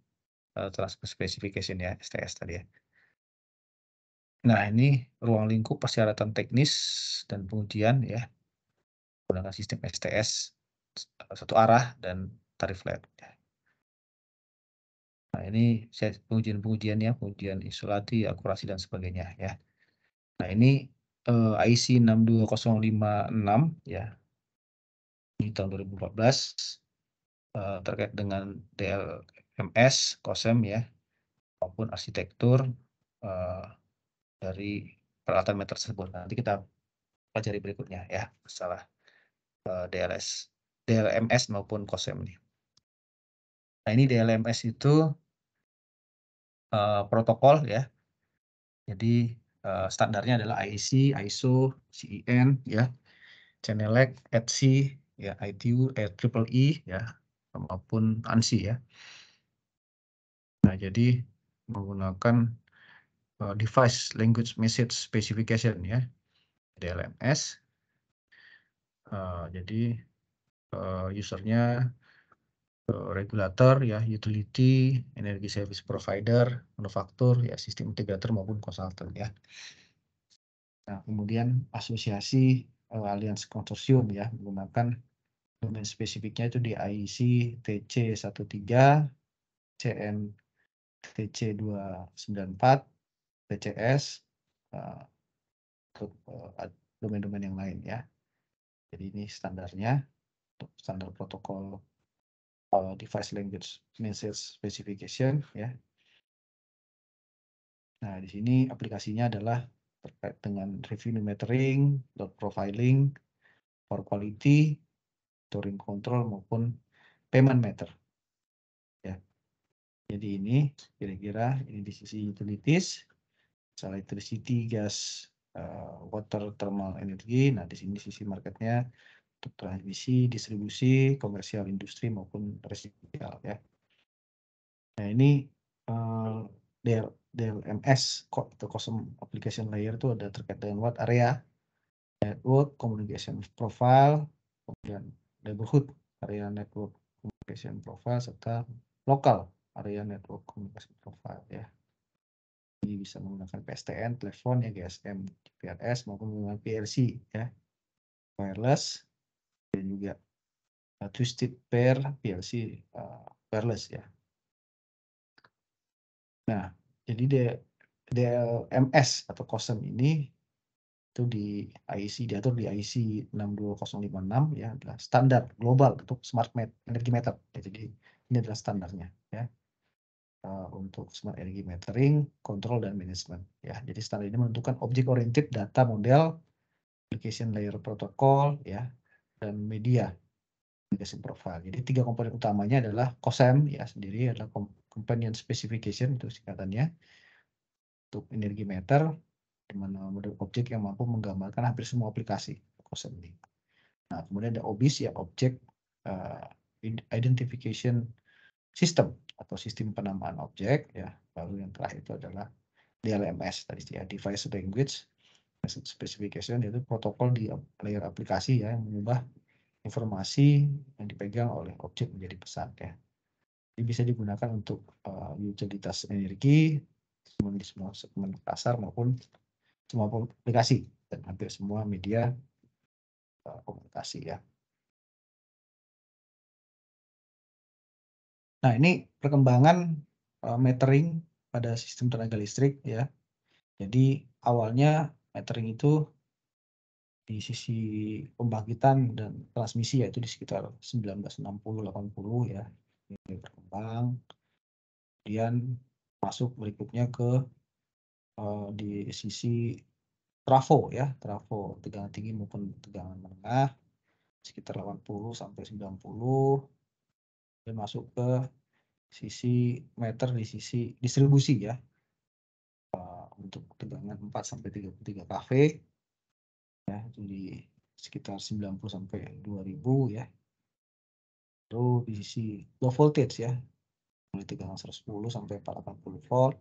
transfer specification ya, STS tadi ya. Nah, ini ruang lingkup persyaratan teknis dan pengujian ya, menggunakan sistem STS satu arah dan tarif flat ya. Nah, ini pengujian-pengujiannya, pengujian isolasi, akurasi dan sebagainya ya. Nah, ini IEC 62056 ya. Ini tahun 2014 terkait dengan DLMS, COSEM ya, maupun arsitektur dari peralatan meter tersebut. Nanti kita pelajari berikutnya ya, masalah DLMS maupun COSEM ini. Nah, ini DLMS itu protokol ya. Jadi standarnya adalah IEC, ISO, CEN ya, CENELEC, ETSI, ya, ITU, EEE ya, maupun ANSI ya. Nah, jadi menggunakan device language message specification ya, DLMS. Jadi usernya regulator ya, utility, energy service provider, manufaktur ya, sistem integrator maupun konsultan ya. Nah, kemudian asosiasi aliansi konsorsium ya, menggunakan domain spesifiknya itu di IEC TC13, CN TC294, TCS, untuk domain-domain yang lain ya. Jadi ini standarnya untuk standar protokol device language message specification ya. Nah, di sini aplikasinya adalah terkait dengan revenue metering, load profiling, power quality, touring control maupun payment meter. Ya. Jadi ini kira-kira ini di sisi utilities, misalnya electricity, gas, water, thermal energy. Nah, di sini sisi marketnya untuk transmisi, distribusi, komersial, industri maupun residensial ya. Nah, ini DLMS atau custom application layer itu ada terkait dengan what area, network, communication profile, kemudian neighborhood area network communication profile serta local area network communication profile ya. Ini bisa menggunakan PSTN, telepon ya, GSM, GPRS maupun menggunakan PLC ya, wireless dan juga twisted pair PLC wireless ya. Nah, jadi DLMS atau COSEM ini itu di IEC, diatur di IEC 62056 ya, adalah standar global untuk smart energy meter. Ya, jadi ini adalah standarnya ya, untuk smart energy metering, control dan management ya. Jadi standar ini menentukan object oriented data model, application layer protocol ya, dan media communication profile. Jadi tiga komponen utamanya adalah COSEM ya sendiri adalah companion specification itu singkatannya untuk energi meter, di mana model objek yang mampu menggambarkan hampir semua aplikasi COSEM ini. Nah, kemudian ada OBIS ya, Object Identification System atau sistem penamaan objek ya. Lalu yang terakhir itu adalah DLMS tadi ya, Device Language Specification, yaitu protokol di layer aplikasi ya yang mengubah informasi yang dipegang oleh objek menjadi pesan ya. Ini bisa digunakan untuk utilitas energi di semua segmen pasar maupun semua aplikasi dan hampir semua media komunikasi ya. Nah, ini perkembangan metering pada sistem tenaga listrik ya. Jadi awalnya metering itu di sisi pembangkitan dan transmisi yaitu di sekitar 1960-80 ya. Ini berkembang. Kemudian masuk berikutnya ke di sisi trafo ya, trafo tegangan tinggi maupun tegangan menengah sekitar 80 sampai 90. Dan masuk ke sisi meter di sisi distribusi ya. Untuk tegangan 4 sampai 33 kV ya, itu di sekitar 90 sampai 2000 ya. Lalu di sisi low voltage ya, mulai tegangan 110 sampai 480 volt.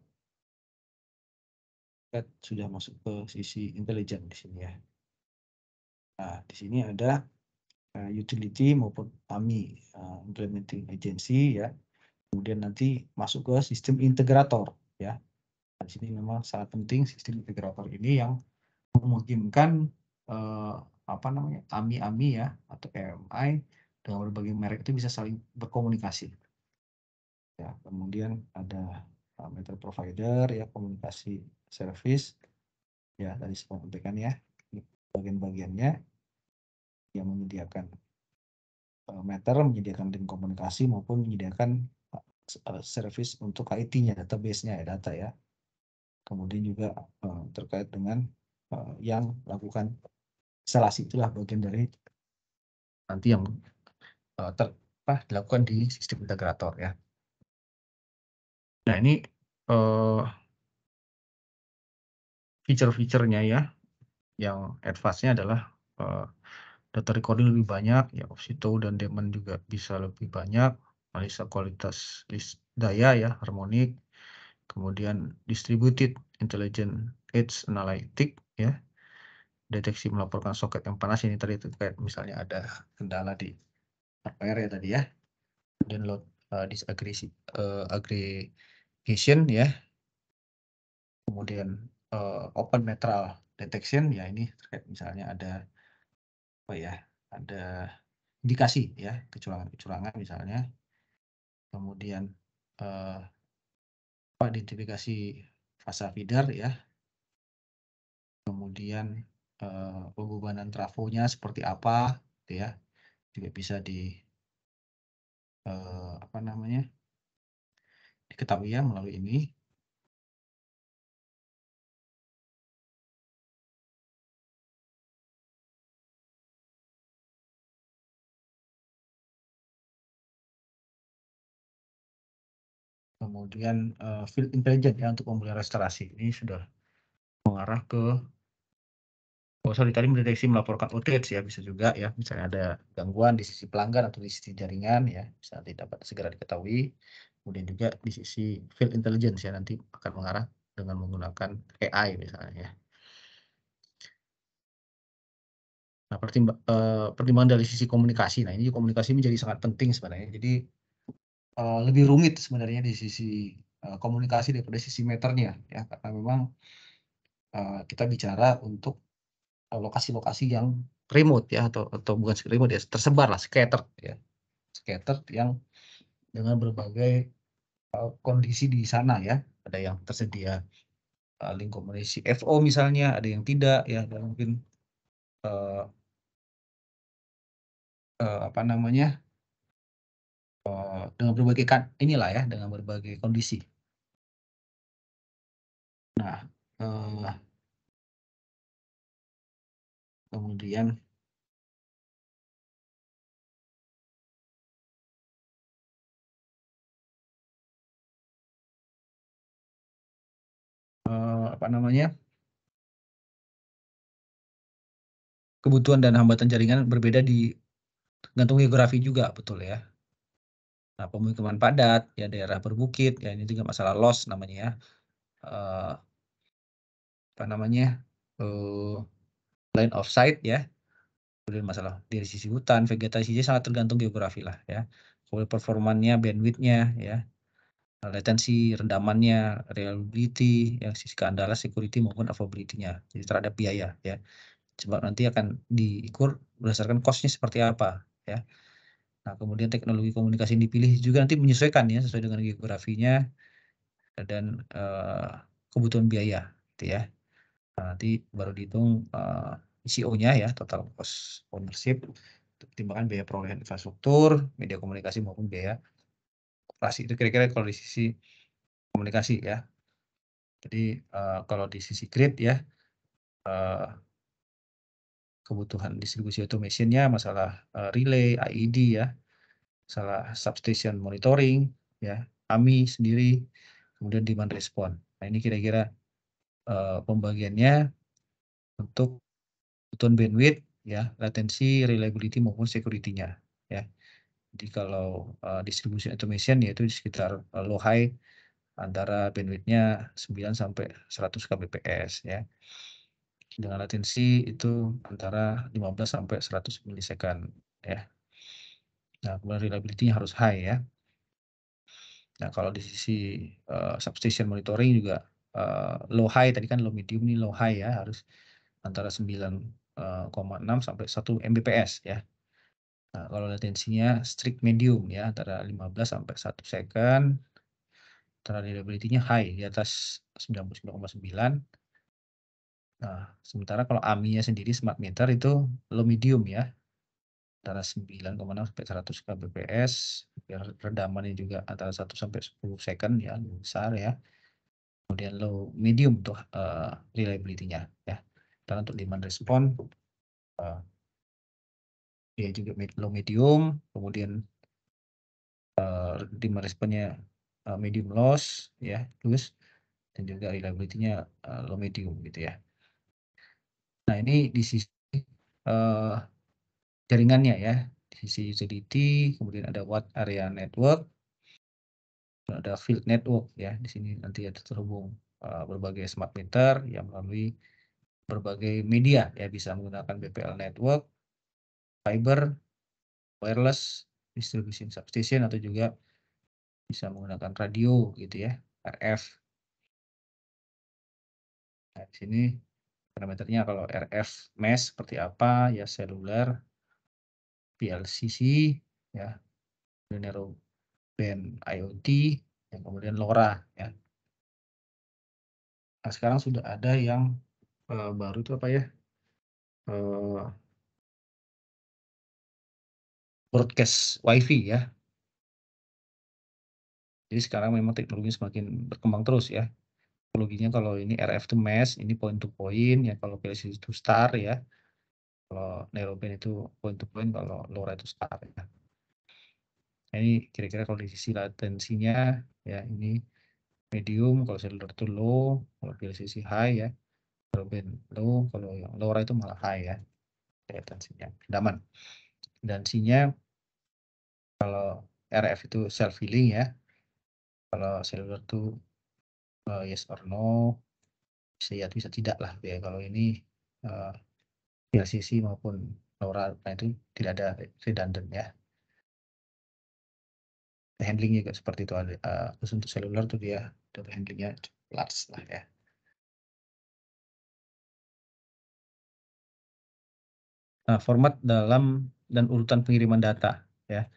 Sudah masuk ke sisi intelijen di sini ya. Nah, di sini ada utility maupun AMI, implementing agency ya. Kemudian nanti masuk ke sistem integrator ya. Nah, di sini memang sangat penting sistem integrator ini yang memungkinkan AMI ya atau AMI dengan berbagai merek itu bisa saling berkomunikasi. Ya, kemudian ada meter provider ya, komunikasi service ya, tadi saya sampaikan ya, bagian-bagiannya yang menyediakan meter, menyediakan link komunikasi maupun menyediakan service untuk IT-nya, database-nya ya, data ya. Kemudian juga terkait dengan yang melakukan instalasi, itulah bagian dari nanti yang dilakukan di sistem integrator ya. Nah, ini feature-featurenya ya, yang advance-nya adalah data recording lebih banyak, ya OSITO dan Daemon juga bisa lebih banyak, analisa kualitas list daya ya, harmonik, kemudian distributed intelligent edge analytic ya, deteksi melaporkan soket yang panas, ini tadi terkait misalnya ada kendala di hardware ya tadi ya, kemudian load disaggregation ya, kemudian open metal detection ya, ini terkait misalnya ada ada indikasi ya kecurangan misalnya, kemudian identifikasi fasa feeder ya, kemudian pembebanan trafonya seperti apa gitu ya, juga bisa diketahui ya melalui ini. Kemudian field intelligence ya untuk pemulihan restorasi ini sudah mengarah ke tadi mendeteksi melaporkan outage ya, bisa juga ya, misalnya ada gangguan di sisi pelanggan atau di sisi jaringan ya, bisa dapat segera diketahui. Kemudian juga di sisi field intelligence ya, nanti akan mengarah dengan menggunakan AI misalnya ya. Nah, pertimbangan dari sisi komunikasi, nah ini komunikasi menjadi sangat penting sebenarnya. Jadi lebih rumit sebenarnya di sisi komunikasi daripada sisi meternya ya, karena memang kita bicara untuk lokasi-lokasi yang remote ya, atau bukan remote ya, tersebar lah, scattered ya, scattered yang dengan berbagai kondisi di sana ya, ada yang tersedia link komunikasi FO misalnya, ada yang tidak ya, dan mungkin dengan berbagai dengan berbagai kondisi. Nah, kemudian kebutuhan dan hambatan jaringan berbeda di gantung geografi juga, betul ya. Nah, pemukiman padat ya, daerah berbukit ya, ini juga masalah loss namanya ya. Line of sight ya. Kemudian masalah dari sisi hutan, vegetasinya sangat tergantung geografi lah ya. Kemudian performanya, bandwidth-nya ya, latensi, rendamannya, reliability, yang sisi keandalan, security maupun availability-nya. Jadi terhadap biaya ya. Coba nanti akan diukur berdasarkan cost-nya seperti apa ya. Nah, kemudian teknologi komunikasi yang dipilih juga nanti menyesuaikan ya sesuai dengan geografinya dan kebutuhan biaya gitu ya. Nah, nanti baru dihitung TCO-nya ya, total cost ownership, pertimbangan biaya perolehan infrastruktur, media komunikasi maupun biaya operasi. Itu kira-kira kalau di sisi komunikasi ya. Jadi kalau di sisi grid ya, kebutuhan distribusi automation-nya, masalah relay, IED ya, masalah substation monitoring ya, AMI sendiri, kemudian demand response. Nah, ini kira-kira pembagiannya untuk kebutuhan bandwidth ya, latency, reliability maupun security-nya ya. Jadi kalau distribution automation yaitu di sekitar low high antara bandwidth-nya 9 sampai 100 kbps ya. Dengan latensi itu antara 15 sampai 100 milisecond ya. Nah, kemudian reliability-nya harus high ya. Nah, kalau di sisi substation monitoring juga low high, tadi kan low medium nih, low high ya, harus antara 9,6 sampai 1 Mbps ya. Nah, kalau latensinya strict medium ya, antara 15 sampai 1 second. Antara reliability-nya high di atas 99,9. Nah, sementara kalau AMI-nya sendiri smart meter itu low medium ya, antara 9,6 sampai 100 kbps, biar redamannya juga antara 1 sampai 10 second ya, lebih besar ya. Kemudian low medium tuh reliability-nya ya. Dan untuk demand response dia juga low medium, kemudian demand response-nya medium loss ya, terus dan juga reliability-nya low medium gitu ya. Nah, ini di sisi jaringannya ya, di sisi utility, kemudian ada wide area network, ada field network ya. Di sini nanti ada terhubung berbagai smart meter yang melalui berbagai media ya, bisa menggunakan BPL network, fiber, wireless, distribution substation, atau juga bisa menggunakan radio gitu ya, RF. Nah, di sini parameternya kalau RF mesh seperti apa ya, seluler, PLCC ya, narrowband IoT, yang kemudian LoRa ya. Nah, sekarang sudah ada yang baru itu apa ya, broadcast WiFi ya. Jadi sekarang memang teknologi semakin berkembang terus ya. Teknologinya kalau ini RF itu mesh, ini point to point ya, kalau PLC itu star ya. Kalau narrowband itu point to point, kalau LoRa itu star ya. Nah, ini kira-kira kalau di sisi latensinya ya, ini medium, kalau seluler itu low, kalau PLC high ya, narrowband low, kalau yang LoRa itu malah high ya, latensinya, redaman. Dan sinya kalau RF itu self healing ya, kalau seluler itu yes or no, bisa ya bisa tidak lah ya. Kalau ini PLCC maupun LoRa, nah itu tidak ada redundant ya. Handling juga seperti itu, ada khusus untuk seluler tuh dia data handlingnya large lah ya. Nah, format dalam dan urutan pengiriman data ya.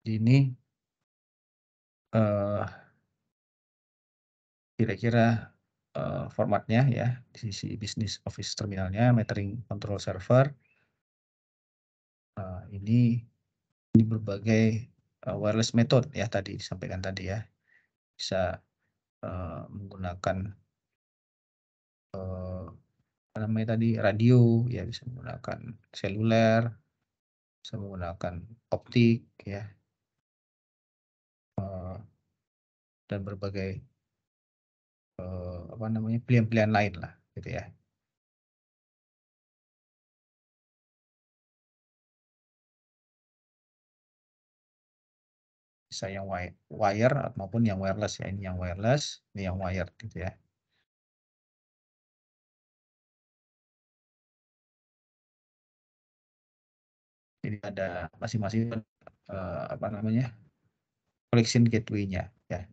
Ini kira-kira formatnya ya, di sisi business office terminalnya, metering control server. Ini berbagai wireless method ya, tadi disampaikan tadi ya. Bisa menggunakan apa namanya tadi, radio ya, bisa menggunakan seluler, bisa menggunakan optik ya, dan berbagai apa namanya, pilihan-pilihan lain lah gitu ya. Bisa yang wire maupun yang wireless ya. Ini yang wireless, ini yang wired gitu ya. Jadi ada masing-masing apa namanya, connection gateway-nya ya.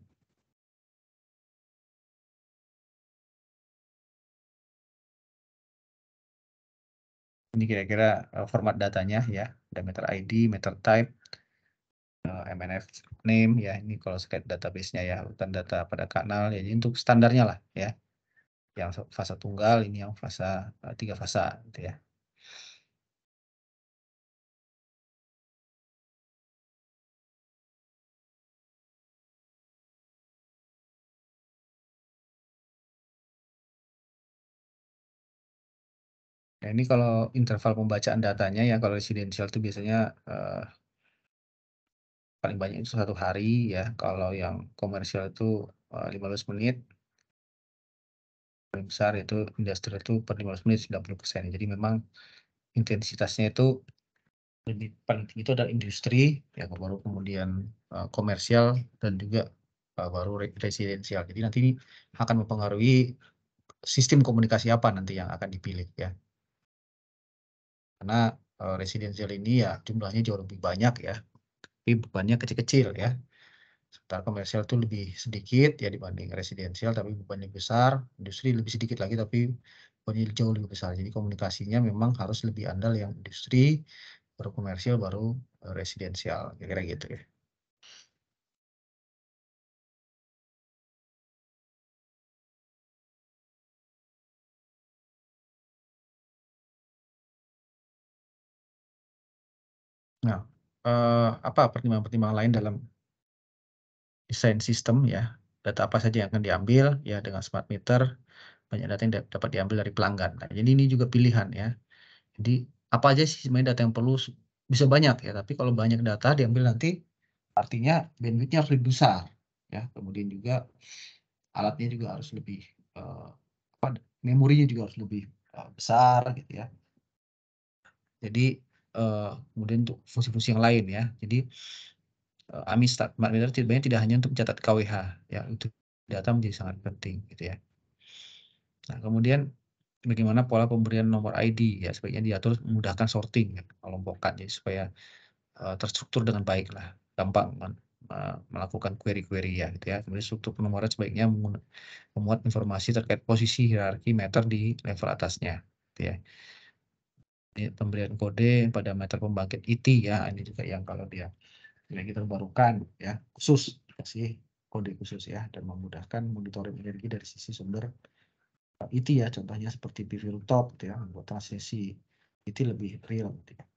Ini kira-kira format datanya ya. Ada meter ID, meter type, MNF name ya. Ini kalau sekait database-nya ya, urutan data pada kanal ya. Ini untuk standarnya lah ya. Yang fasa tunggal, ini yang fasa 3 fasa gitu ya. Nah, ini kalau interval pembacaan datanya ya, kalau residensial itu biasanya paling banyak itu 1 hari ya, kalau yang komersial itu 15 menit, paling besar itu industrial itu per 15 menit 90%. Jadi memang intensitasnya itu paling tinggi itu adalah industri, ya baru kemudian komersial dan juga baru residensial. Jadi nanti ini akan mempengaruhi sistem komunikasi apa nanti yang akan dipilih ya. Karena residensial ini ya jumlahnya jauh lebih banyak ya, tapi bebannya kecil-kecil ya. Sementara komersial itu lebih sedikit ya dibanding residensial, tapi bebannya besar. Industri lebih sedikit lagi tapi bebannya jauh lebih besar. Jadi komunikasinya memang harus lebih andal yang industri, baru komersial, baru residensial, kira-kira gitu ya. Nah, apa pertimbangan-pertimbangan lain dalam desain sistem ya? Data apa saja yang akan diambil ya dengan smart meter? Banyak data yang dapat diambil dari pelanggan. Nah, jadi ini juga pilihan ya. Jadi apa aja sih sebenarnya data yang perlu? Bisa banyak ya, tapi kalau banyak data diambil nanti artinya bandwidth-nya harus lebih besar ya. Kemudian juga alatnya juga harus lebih memorinya juga harus lebih besar gitu ya. Jadi kemudian untuk fungsi-fungsi yang lain ya. Jadi AMI Smart Meter sebenarnya tidak hanya untuk mencatat KWH ya, untuk data menjadi sangat penting gitu ya. Nah, kemudian bagaimana pola pemberian nomor ID ya, sebaiknya diatur memudahkan sorting ya, kelompokan jadi supaya terstruktur dengan baik lah, gampang melakukan query-query ya gitu ya. Kemudian struktur penomoran sebaiknya memuat informasi terkait posisi hierarki meter di level atasnya gitu ya. Ini pemberian kode pada meter pembangkit IT ya, ini juga yang kalau dia energi terbarukan ya, khusus dikasih kode khusus ya, dan memudahkan monitoring energi dari sisi sumber IT ya, contohnya seperti PV rooftop gitu ya, membuat transmisi IT lebih real gitu ya.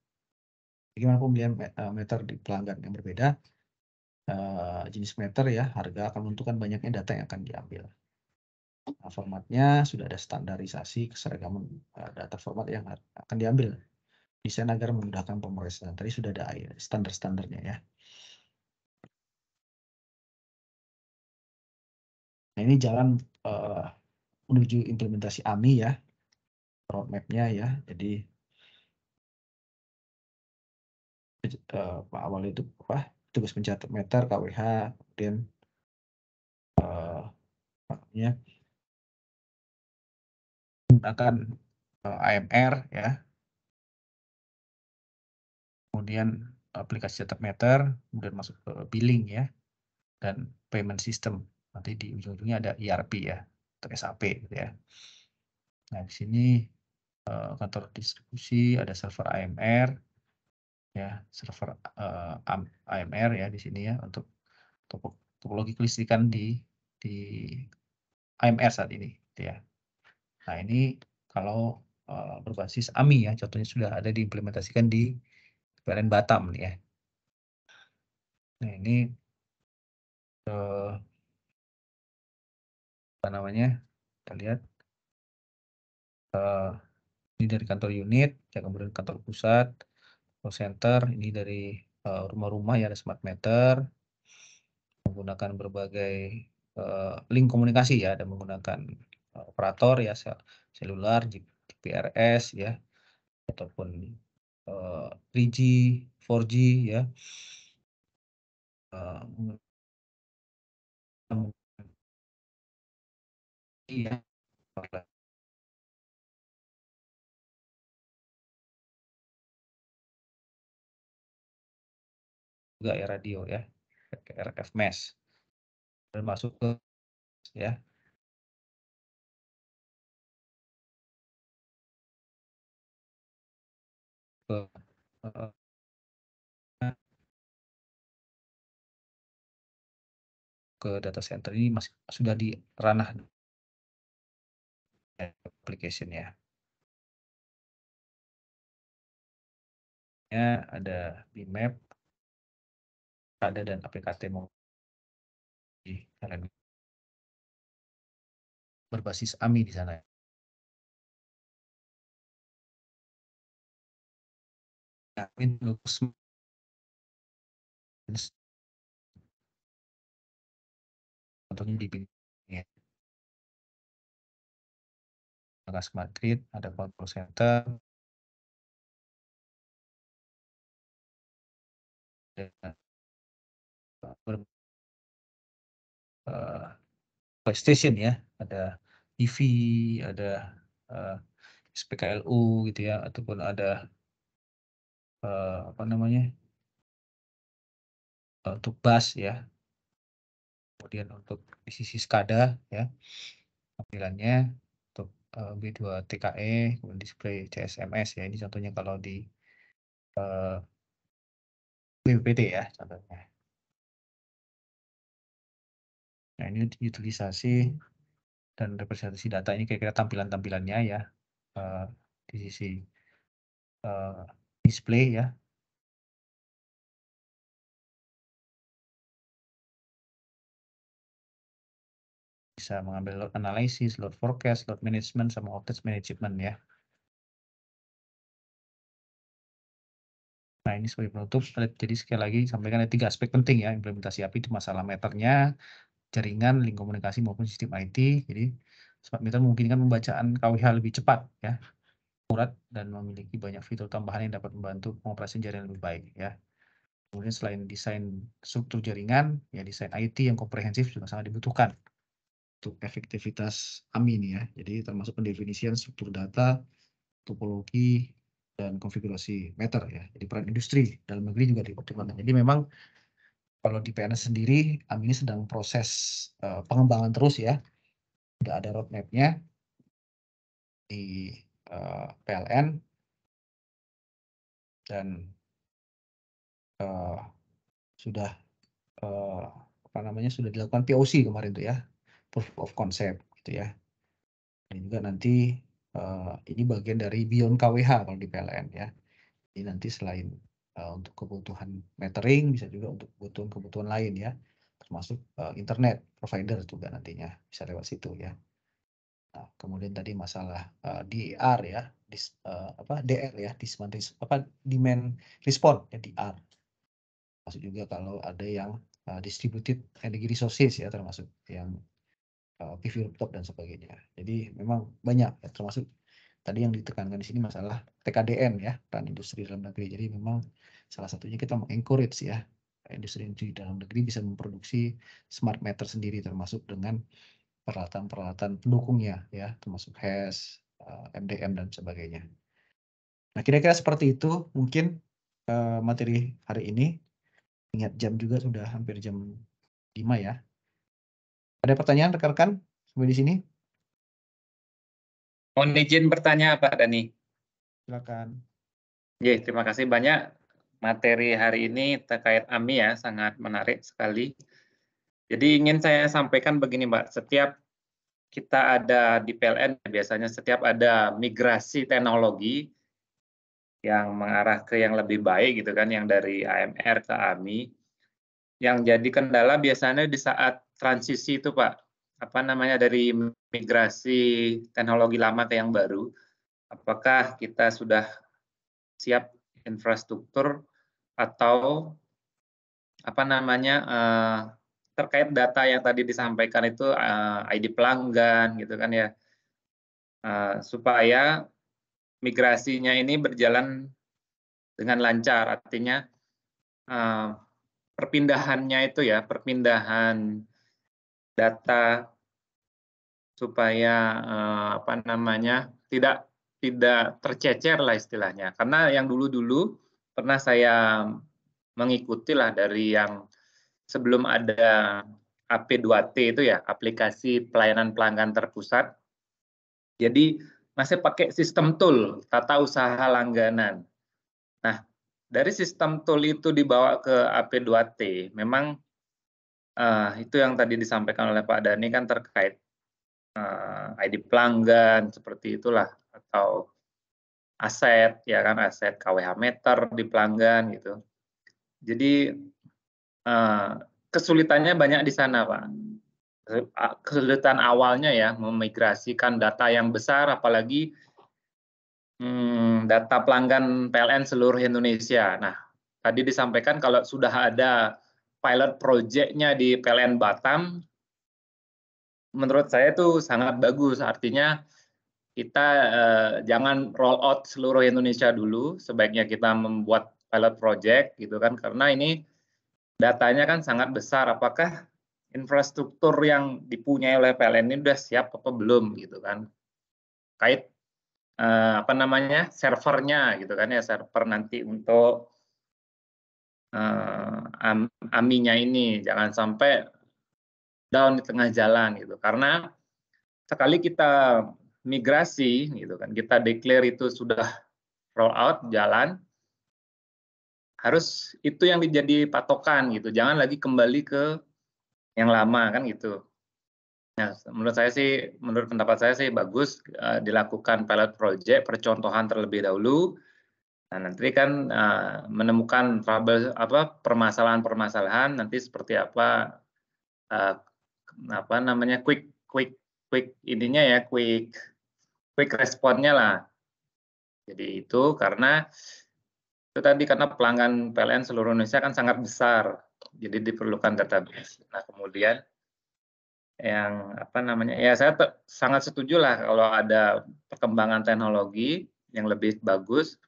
Bagaimana pembelian meter di pelanggan yang berbeda, jenis meter ya, harga akan menentukan banyaknya data yang akan diambil. Nah, formatnya sudah ada standarisasi keseragaman data format yang akan diambil. Desain agar memudahkan pemrosesan. Tadi sudah ada standar-standarnya ya. Nah, ini jalan menuju implementasi AMI ya, roadmap-nya ya. Jadi awal itu tugas mencatat meter KWH, kemudian makanya menggunakan AMR ya, kemudian aplikasi catat meter, kemudian masuk ke billing ya, dan payment system. Nanti di ujung-ujungnya ada ERP ya, atau SAP gitu ya. Nah, di sini kantor distribusi, ada server AMR ya, server AMR ya di sini ya, untuk topologi kelistrikan di AMR saat ini gitu ya. Nah, ini kalau berbasis AMI ya, contohnya sudah ada diimplementasikan di PLN Batam nih ya. Nah, ini apa namanya? Kita lihat ini dari kantor unit, ya, kemudian kantor pusat, call center, ini dari rumah-rumah ya, ada smart meter, menggunakan berbagai link komunikasi ya, ada menggunakan operator ya, selular, GPRS ya, ataupun 3G, 4G ya, iya, juga ya radio ya, RF mesh, dan masuk ke ya ke data center ini masih sudah di ranah application ya. Ada BMap, ada dan APKT berbasis AMI di sana. lulus contohnya di ya. Smart Grid, ada control center, PlayStation ya, ada TV, ada SPKLU gitu ya, ataupun ada apa namanya untuk bus ya, kemudian untuk di sisi SCADA ya, tampilannya untuk B2 TKE, kemudian display CSMS ya, ini contohnya kalau di BPPT ya contohnya. Nah ini utilisasi dan representasi data ini kira-kira tampilan-tampilannya ya, di sisi display ya. Bisa mengambil load analysis, load forecast, load management, sama outage management ya. Nah ini sebagai penutup, jadi sekali lagi sampaikan ada 3 aspek penting ya implementasi API itu masalah meternya, jaringan, link komunikasi maupun sistem IT. Jadi smart meter memungkinkan pembacaan KWH lebih cepat ya, akurat dan memiliki banyak fitur tambahan yang dapat membantu pengoperasian jaringan lebih baik ya. Kemudian selain desain struktur jaringan, ya desain IT yang komprehensif juga sangat dibutuhkan untuk efektivitas AMI ini ya. Jadi termasuk pendefinisian struktur data, topologi, dan konfigurasi meter ya. Jadi peran industri dalam negeri juga dipertimbangkan. Jadi memang kalau di PNS sendiri, AMI ini sedang proses pengembangan terus ya. Tidak ada roadmap-nya di PLN dan sudah apa namanya sudah dilakukan POC kemarin tuh ya, proof of concept gitu ya. Dan juga nanti ini bagian dari beyond KWH kalau di PLN ya. Jadi nanti selain untuk kebutuhan metering bisa juga untuk kebutuhan lain ya, termasuk internet provider juga nantinya bisa lewat situ ya. Nah, kemudian tadi masalah DER ya, DR ya, demand response ya, DR. Masuk juga kalau ada yang distributed energy resources ya, termasuk yang PV rooftop dan sebagainya. Jadi memang banyak ya, termasuk tadi yang ditekankan di sini masalah TKDN ya, peran industri dalam negeri. Jadi memang salah satunya kita mengencourage ya industri dalam negeri bisa memproduksi smart meter sendiri, termasuk dengan peralatan-peralatan pendukungnya ya, termasuk HES, MDM dan sebagainya. Nah kira-kira seperti itu mungkin materi hari ini. Ingat jam juga sudah hampir jam 5 ya. Ada pertanyaan rekan-rekan sampai di sini? Mohon izin bertanya Pak Dani. Silakan. Ya, terima kasih banyak. Materi hari ini terkait AMI ya, sangat menarik sekali. Jadi ingin saya sampaikan begini Mbak, setiap kita ada di PLN, biasanya setiap ada migrasi teknologi yang mengarah ke yang lebih baik gitu kan, yang dari AMR ke AMI, yang jadi kendala biasanya di saat transisi itu Pak, apa namanya, dari migrasi teknologi lama ke yang baru, apakah kita sudah siap infrastruktur atau apa namanya, terkait data yang tadi disampaikan itu ID pelanggan gitu kan ya, supaya migrasinya ini berjalan dengan lancar, artinya perpindahannya itu ya, perpindahan data supaya apa namanya, tidak tercecer lah istilahnya. Karena yang dulu-dulu pernah saya mengikuti lah dari yang sebelum ada AP2T itu ya, aplikasi pelayanan pelanggan terpusat. Jadi masih pakai sistem tool, tata usaha langganan. Nah, dari sistem tool itu dibawa ke AP2T, memang itu yang tadi disampaikan oleh Pak Dani kan terkait ID pelanggan, seperti itulah, atau aset, ya kan, aset KWH meter di pelanggan gitu. Jadi kesulitannya banyak di sana, Pak. Kesulitan awalnya ya, memigrasikan data yang besar, apalagi data pelanggan PLN seluruh Indonesia. Nah, tadi disampaikan kalau sudah ada pilot project-nya di PLN Batam, menurut saya itu sangat bagus. Artinya kita jangan roll out seluruh Indonesia dulu, sebaiknya kita membuat pilot project gitu kan, karena ini datanya kan sangat besar. Apakah infrastruktur yang dipunyai oleh PLN ini sudah siap apa belum gitu kan? Kait apa namanya servernya gitu kan ya, server nanti untuk AMI-nya ini jangan sampai down di tengah jalan gitu, karena sekali kita migrasi gitu kan, kita declare itu sudah roll out jalan, harus itu yang menjadi patokan gitu, jangan lagi kembali ke yang lama kan gitu. Nah, menurut pendapat saya sih bagus dilakukan pilot project percontohan terlebih dahulu. Nah, nanti kan menemukan permasalahan-permasalahan nanti seperti apa namanya quick ininya ya, quick responnya lah. Jadi itu karena itu tadi karena pelanggan PLN seluruh Indonesia kan sangat besar, jadi diperlukan database. Nah, kemudian yang apa namanya ya, saya sangat setuju lah kalau ada perkembangan teknologi yang lebih bagus,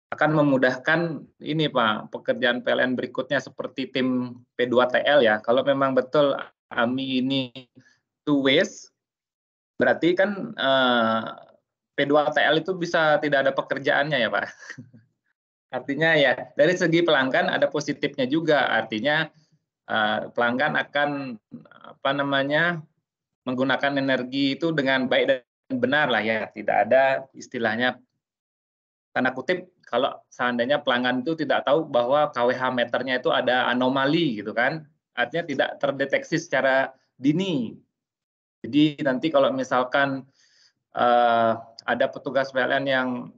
akan memudahkan ini Pak, pekerjaan PLN berikutnya seperti tim P2TL ya. Kalau memang betul AMI ini two ways, berarti kan P2TL itu bisa tidak ada pekerjaannya ya Pak. Artinya ya dari segi pelanggan ada positifnya juga, artinya pelanggan akan apa namanya menggunakan energi itu dengan baik dan benar lah ya, tidak ada istilahnya tanda kutip kalau seandainya pelanggan itu tidak tahu bahwa KWH meternya itu ada anomali gitu kan, artinya tidak terdeteksi secara dini. Jadi nanti kalau misalkan ada petugas PLN yang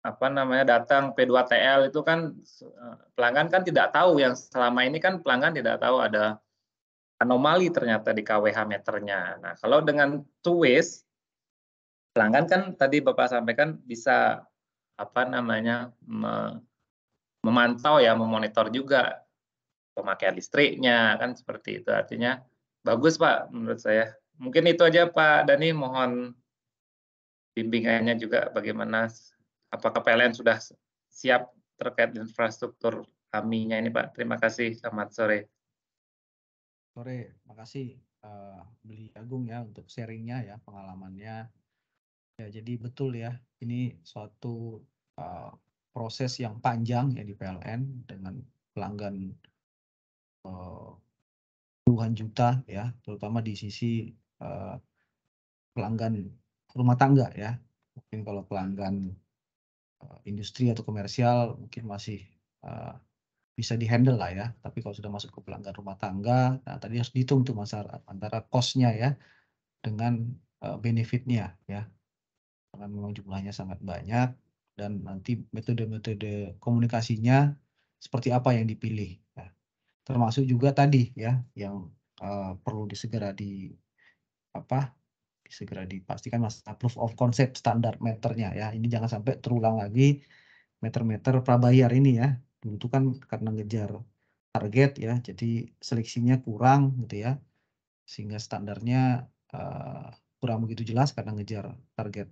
apa namanya datang P2TL itu kan pelanggan kan tidak tahu, yang selama ini kan pelanggan tidak tahu ada anomali ternyata di KWH meternya. Nah, kalau dengan two ways, pelanggan kan tadi Bapak sampaikan bisa apa namanya memantau ya, memonitor juga pemakaian listriknya kan seperti itu. Artinya bagus Pak menurut saya. Mungkin itu aja Pak Dhani, mohon bimbingannya juga bagaimana, apakah PLN sudah siap terkait infrastruktur AMI-nya ini Pak. Terima kasih, selamat sore. Sore, makasih Beli Agung ya untuk sharingnya ya, pengalamannya. Ya, jadi betul ya, ini suatu proses yang panjang ya di PLN dengan pelanggan puluhan juta ya, terutama di sisi pelanggan rumah tangga ya. Mungkin kalau pelanggan industri atau komersial mungkin masih bisa dihandle lah ya. Tapi kalau sudah masuk ke pelanggan rumah tangga, nah tadi harus dihitung tuh masalah antara cost-nya ya dengan benefit-nya ya. Karena memang jumlahnya sangat banyak dan nanti metode-metode komunikasinya seperti apa yang dipilih ya. Termasuk juga tadi ya yang perlu segera dipastikan masalah proof of concept standar meternya ya. Ini jangan sampai terulang lagi meter-meter prabayar ini ya. Dulu itu kan karena ngejar target ya, jadi seleksinya kurang gitu ya, sehingga standarnya kurang begitu jelas karena ngejar target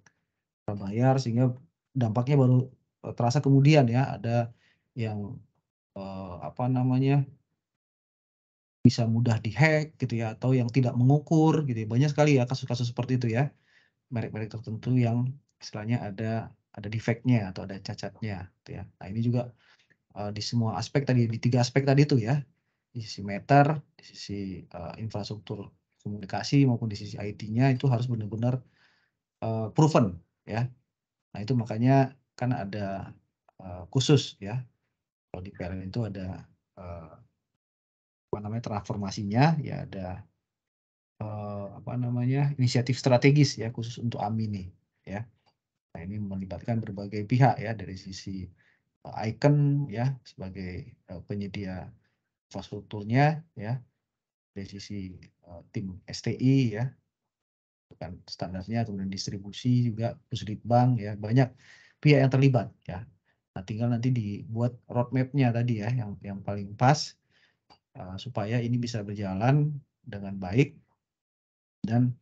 prabayar, sehingga dampaknya baru terasa kemudian ya, ada yang apa namanya bisa mudah dihack gitu ya, atau yang tidak mengukur gitu ya. Banyak sekali ya kasus-kasus seperti itu ya, merek-merek tertentu yang istilahnya ada defect-nya atau ada cacatnya gitu ya. Nah ini juga di semua aspek tadi, di 3 aspek tadi itu ya, di sisi meter, di sisi infrastruktur komunikasi maupun di sisi IT-nya itu harus benar-benar proven ya. Nah itu makanya kan ada khusus ya, kalau di PLN itu ada apa namanya transformasinya ya, ada apa namanya inisiatif strategis ya khusus untuk AMI ini ya. Nah ini melibatkan berbagai pihak ya, dari sisi Icon ya sebagai penyedia infrastrukturnya ya, dari sisi tim STI ya, kan standarnya, kemudian distribusi juga Pusditbang ya, banyak pihak yang terlibat ya. Nah, tinggal nanti dibuat roadmap-nya tadi ya yang paling pas supaya ini bisa berjalan dengan baik dan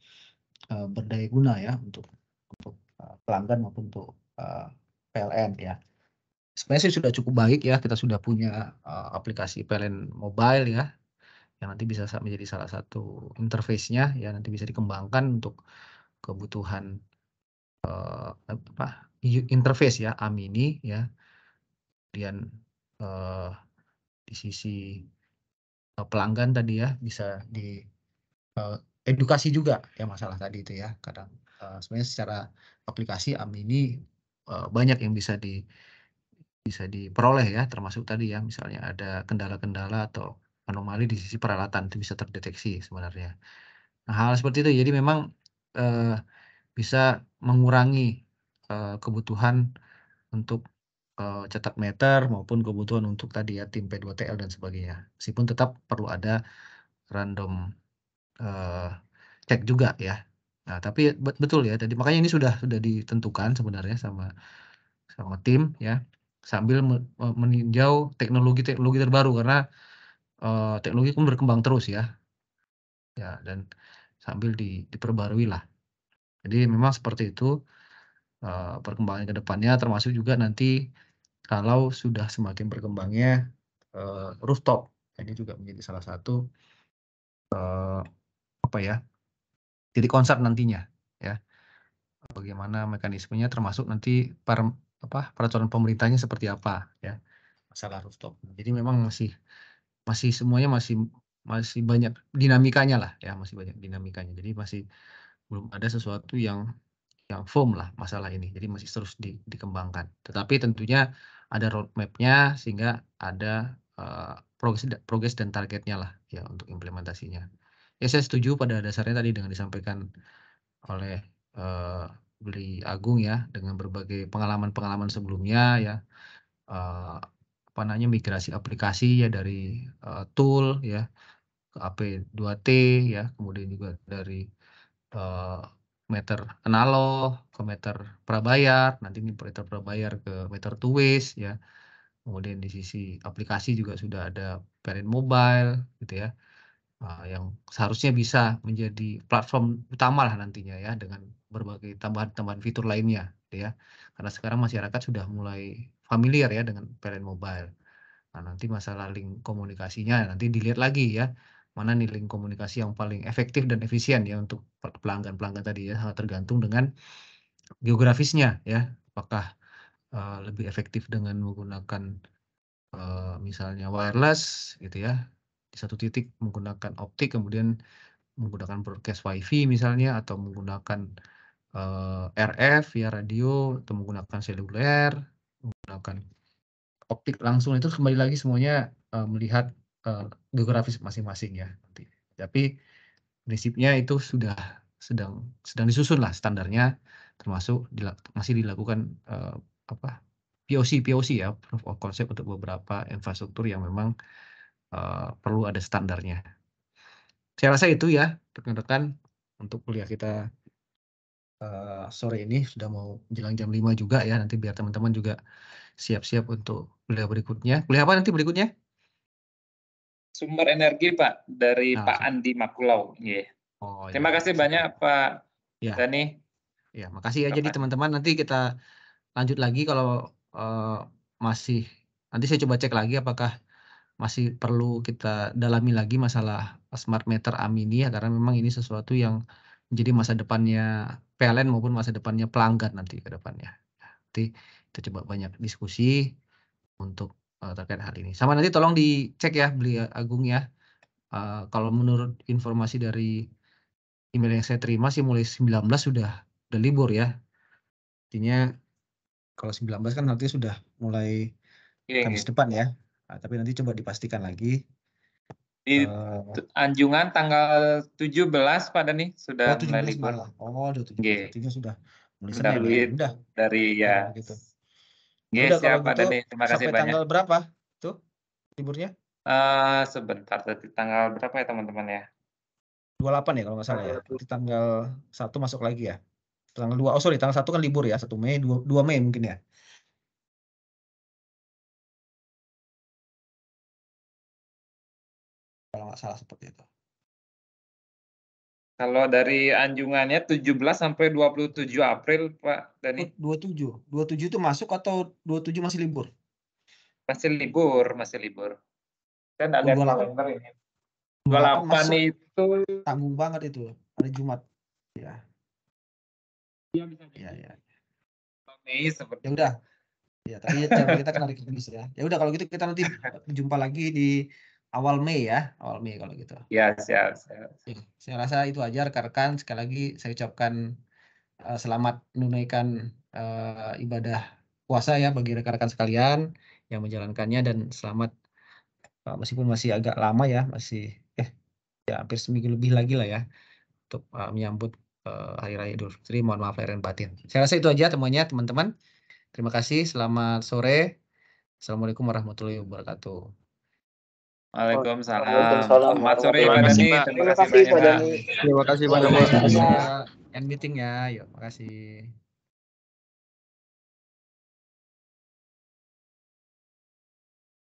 berdaya guna ya untuk pelanggan maupun untuk PLN ya. Sebenarnya sih sudah cukup baik ya, kita sudah punya aplikasi PLN mobile ya, yang nanti bisa menjadi salah satu interface-nya ya, nanti bisa dikembangkan untuk kebutuhan interface ya, Amini ya. Kemudian di sisi pelanggan tadi ya bisa di edukasi juga ya masalah tadi itu ya. Kadang sebenarnya secara aplikasi Amini banyak yang bisa diperoleh ya, termasuk tadi ya misalnya ada kendala-kendala atau anomali di sisi peralatan itu bisa terdeteksi sebenarnya. Nah, hal seperti itu jadi memang bisa mengurangi kebutuhan untuk cetak meter maupun kebutuhan untuk tadi ya tim P2TL dan sebagainya. Meskipun tetap perlu ada random cek juga ya. Nah, tapi betul ya tadi makanya ini sudah ditentukan sebenarnya sama tim ya, sambil meninjau teknologi terbaru karena teknologi pun berkembang terus ya. Ya, dan sambil diperbarui lah. Jadi memang seperti itu perkembangan ke depannya, termasuk juga nanti kalau sudah semakin berkembangnya rooftop. Ini juga menjadi salah satu titik concern nantinya ya. Bagaimana mekanismenya termasuk nanti peraturan pemerintahnya seperti apa ya masalah rooftop. Jadi memang masih semuanya masih banyak dinamikanya lah ya, masih banyak dinamikanya. Jadi masih belum ada sesuatu yang firm lah masalah ini. Jadi masih terus dikembangkan. Tetapi tentunya ada roadmap-nya sehingga ada progres dan targetnya lah ya untuk implementasinya. Ya saya setuju pada dasarnya tadi dengan disampaikan oleh Beli Agung ya dengan berbagai pengalaman-pengalaman sebelumnya ya. Migrasi aplikasi ya dari tool ya ke AP2T ya, kemudian juga dari meter analog ke meter prabayar, nanti ini meter prabayar ke meter two ways ya. Kemudian di sisi aplikasi juga sudah ada PLN mobile gitu ya. Yang seharusnya bisa menjadi platform utama lah nantinya ya dengan berbagai tambahan-tambahan fitur lainnya gitu ya. Karena sekarang masyarakat sudah mulai familiar ya dengan PLN mobile. Nah, nanti masalah link komunikasinya nanti dilihat lagi ya. Mana nih link komunikasi yang paling efektif dan efisien ya untuk pelanggan-pelanggan tadi ya, sangat tergantung dengan geografisnya ya. Apakah lebih efektif dengan menggunakan misalnya wireless gitu ya. Di satu titik menggunakan optik kemudian menggunakan broadcast WiFi misalnya atau menggunakan RF ya radio atau menggunakan seluler, menggunakan optik langsung itu kembali lagi semuanya melihat geografis masing-masing ya nanti. Tapi prinsipnya itu sudah sedang disusun lah standarnya, termasuk masih dilakukan POC ya, proof of concept untuk beberapa infrastruktur yang memang perlu ada standarnya. Saya rasa itu ya rekan-rekan untuk kuliah kita sore ini sudah mau menjelang jam 5 juga ya, nanti biar teman-teman juga siap-siap untuk kuliah berikutnya. Kuliah apa nanti berikutnya? Sumber energi Pak dari Nah, Pak Andi Makulau. Yeah. Oh, Terima ya, kasih banyak Pak ya. Dani. Ya, makasih ya. Jadi teman-teman nanti kita lanjut lagi kalau masih nanti saya coba cek lagi apakah masih perlu kita dalami lagi masalah smart meter Amini ya karena memang ini sesuatu yang menjadi masa depannya PLN maupun masa depannya pelanggan nanti ke depannya. Nanti kita coba banyak diskusi untuk terkait hal ini. Sama nanti tolong dicek ya Beli Agung ya. Kalau menurut informasi dari email yang saya terima sih mulai 19 sudah libur ya. Artinya kalau 19 kan nanti sudah mulai Kamis depan ya. Nah, tapi nanti coba dipastikan lagi. Di Anjungan tanggal 17 Pak Dani sudah mulai libur. Malah. Oh, 17. Artinya sudah mulai Senin ya. Udah. Dari ya. Gitu. Ya udah kalau gitu terima kasih sampai banyak. Tanggal berapa tuh liburnya? Sebentar tadi tanggal berapa ya teman-teman ya? 28 ya kalau nggak salah ya. Nanti tanggal 1 masuk lagi ya. Tanggal 2. Oh sorry, tanggal 1 kan libur ya, 1 Mei, 2 Mei mungkin ya. nggak salah seperti itu. Kalau dari anjungannya 17 sampai 27 April, Pak Dani. 27 itu masuk atau 27 masih libur? Masih libur. Kan ada 28 kalender ini. 28 masuk. 28 itu Tanggung banget itu, hari Jumat. Ya. Ya. Mei seperti. Ya udah. Ya, tadi channel kita kena Kamis ya. Ya udah kalau gitu kita nanti jumpa lagi di awal Mei ya, awal Mei kalau gitu. Ya, siap. Ya, saya rasa itu aja rekan-rekan. Sekali lagi saya ucapkan selamat menunaikan ibadah puasa ya bagi rekan-rekan sekalian yang menjalankannya, dan selamat meskipun masih agak lama ya, masih ya hampir seminggu lebih lagi lah ya untuk menyambut Hari Raya Idul Fitri. Mohon maaf lahir dan batin. Saya rasa itu aja temuannya teman-teman. Terima kasih. Selamat sore. Assalamualaikum warahmatullahi wabarakatuh. Waalaikumsalam. Selamat sore Pak Dani. Terima kasih banyak Pak. Terima kasih banyak Pak. End meeting ya. Yuk, makasih.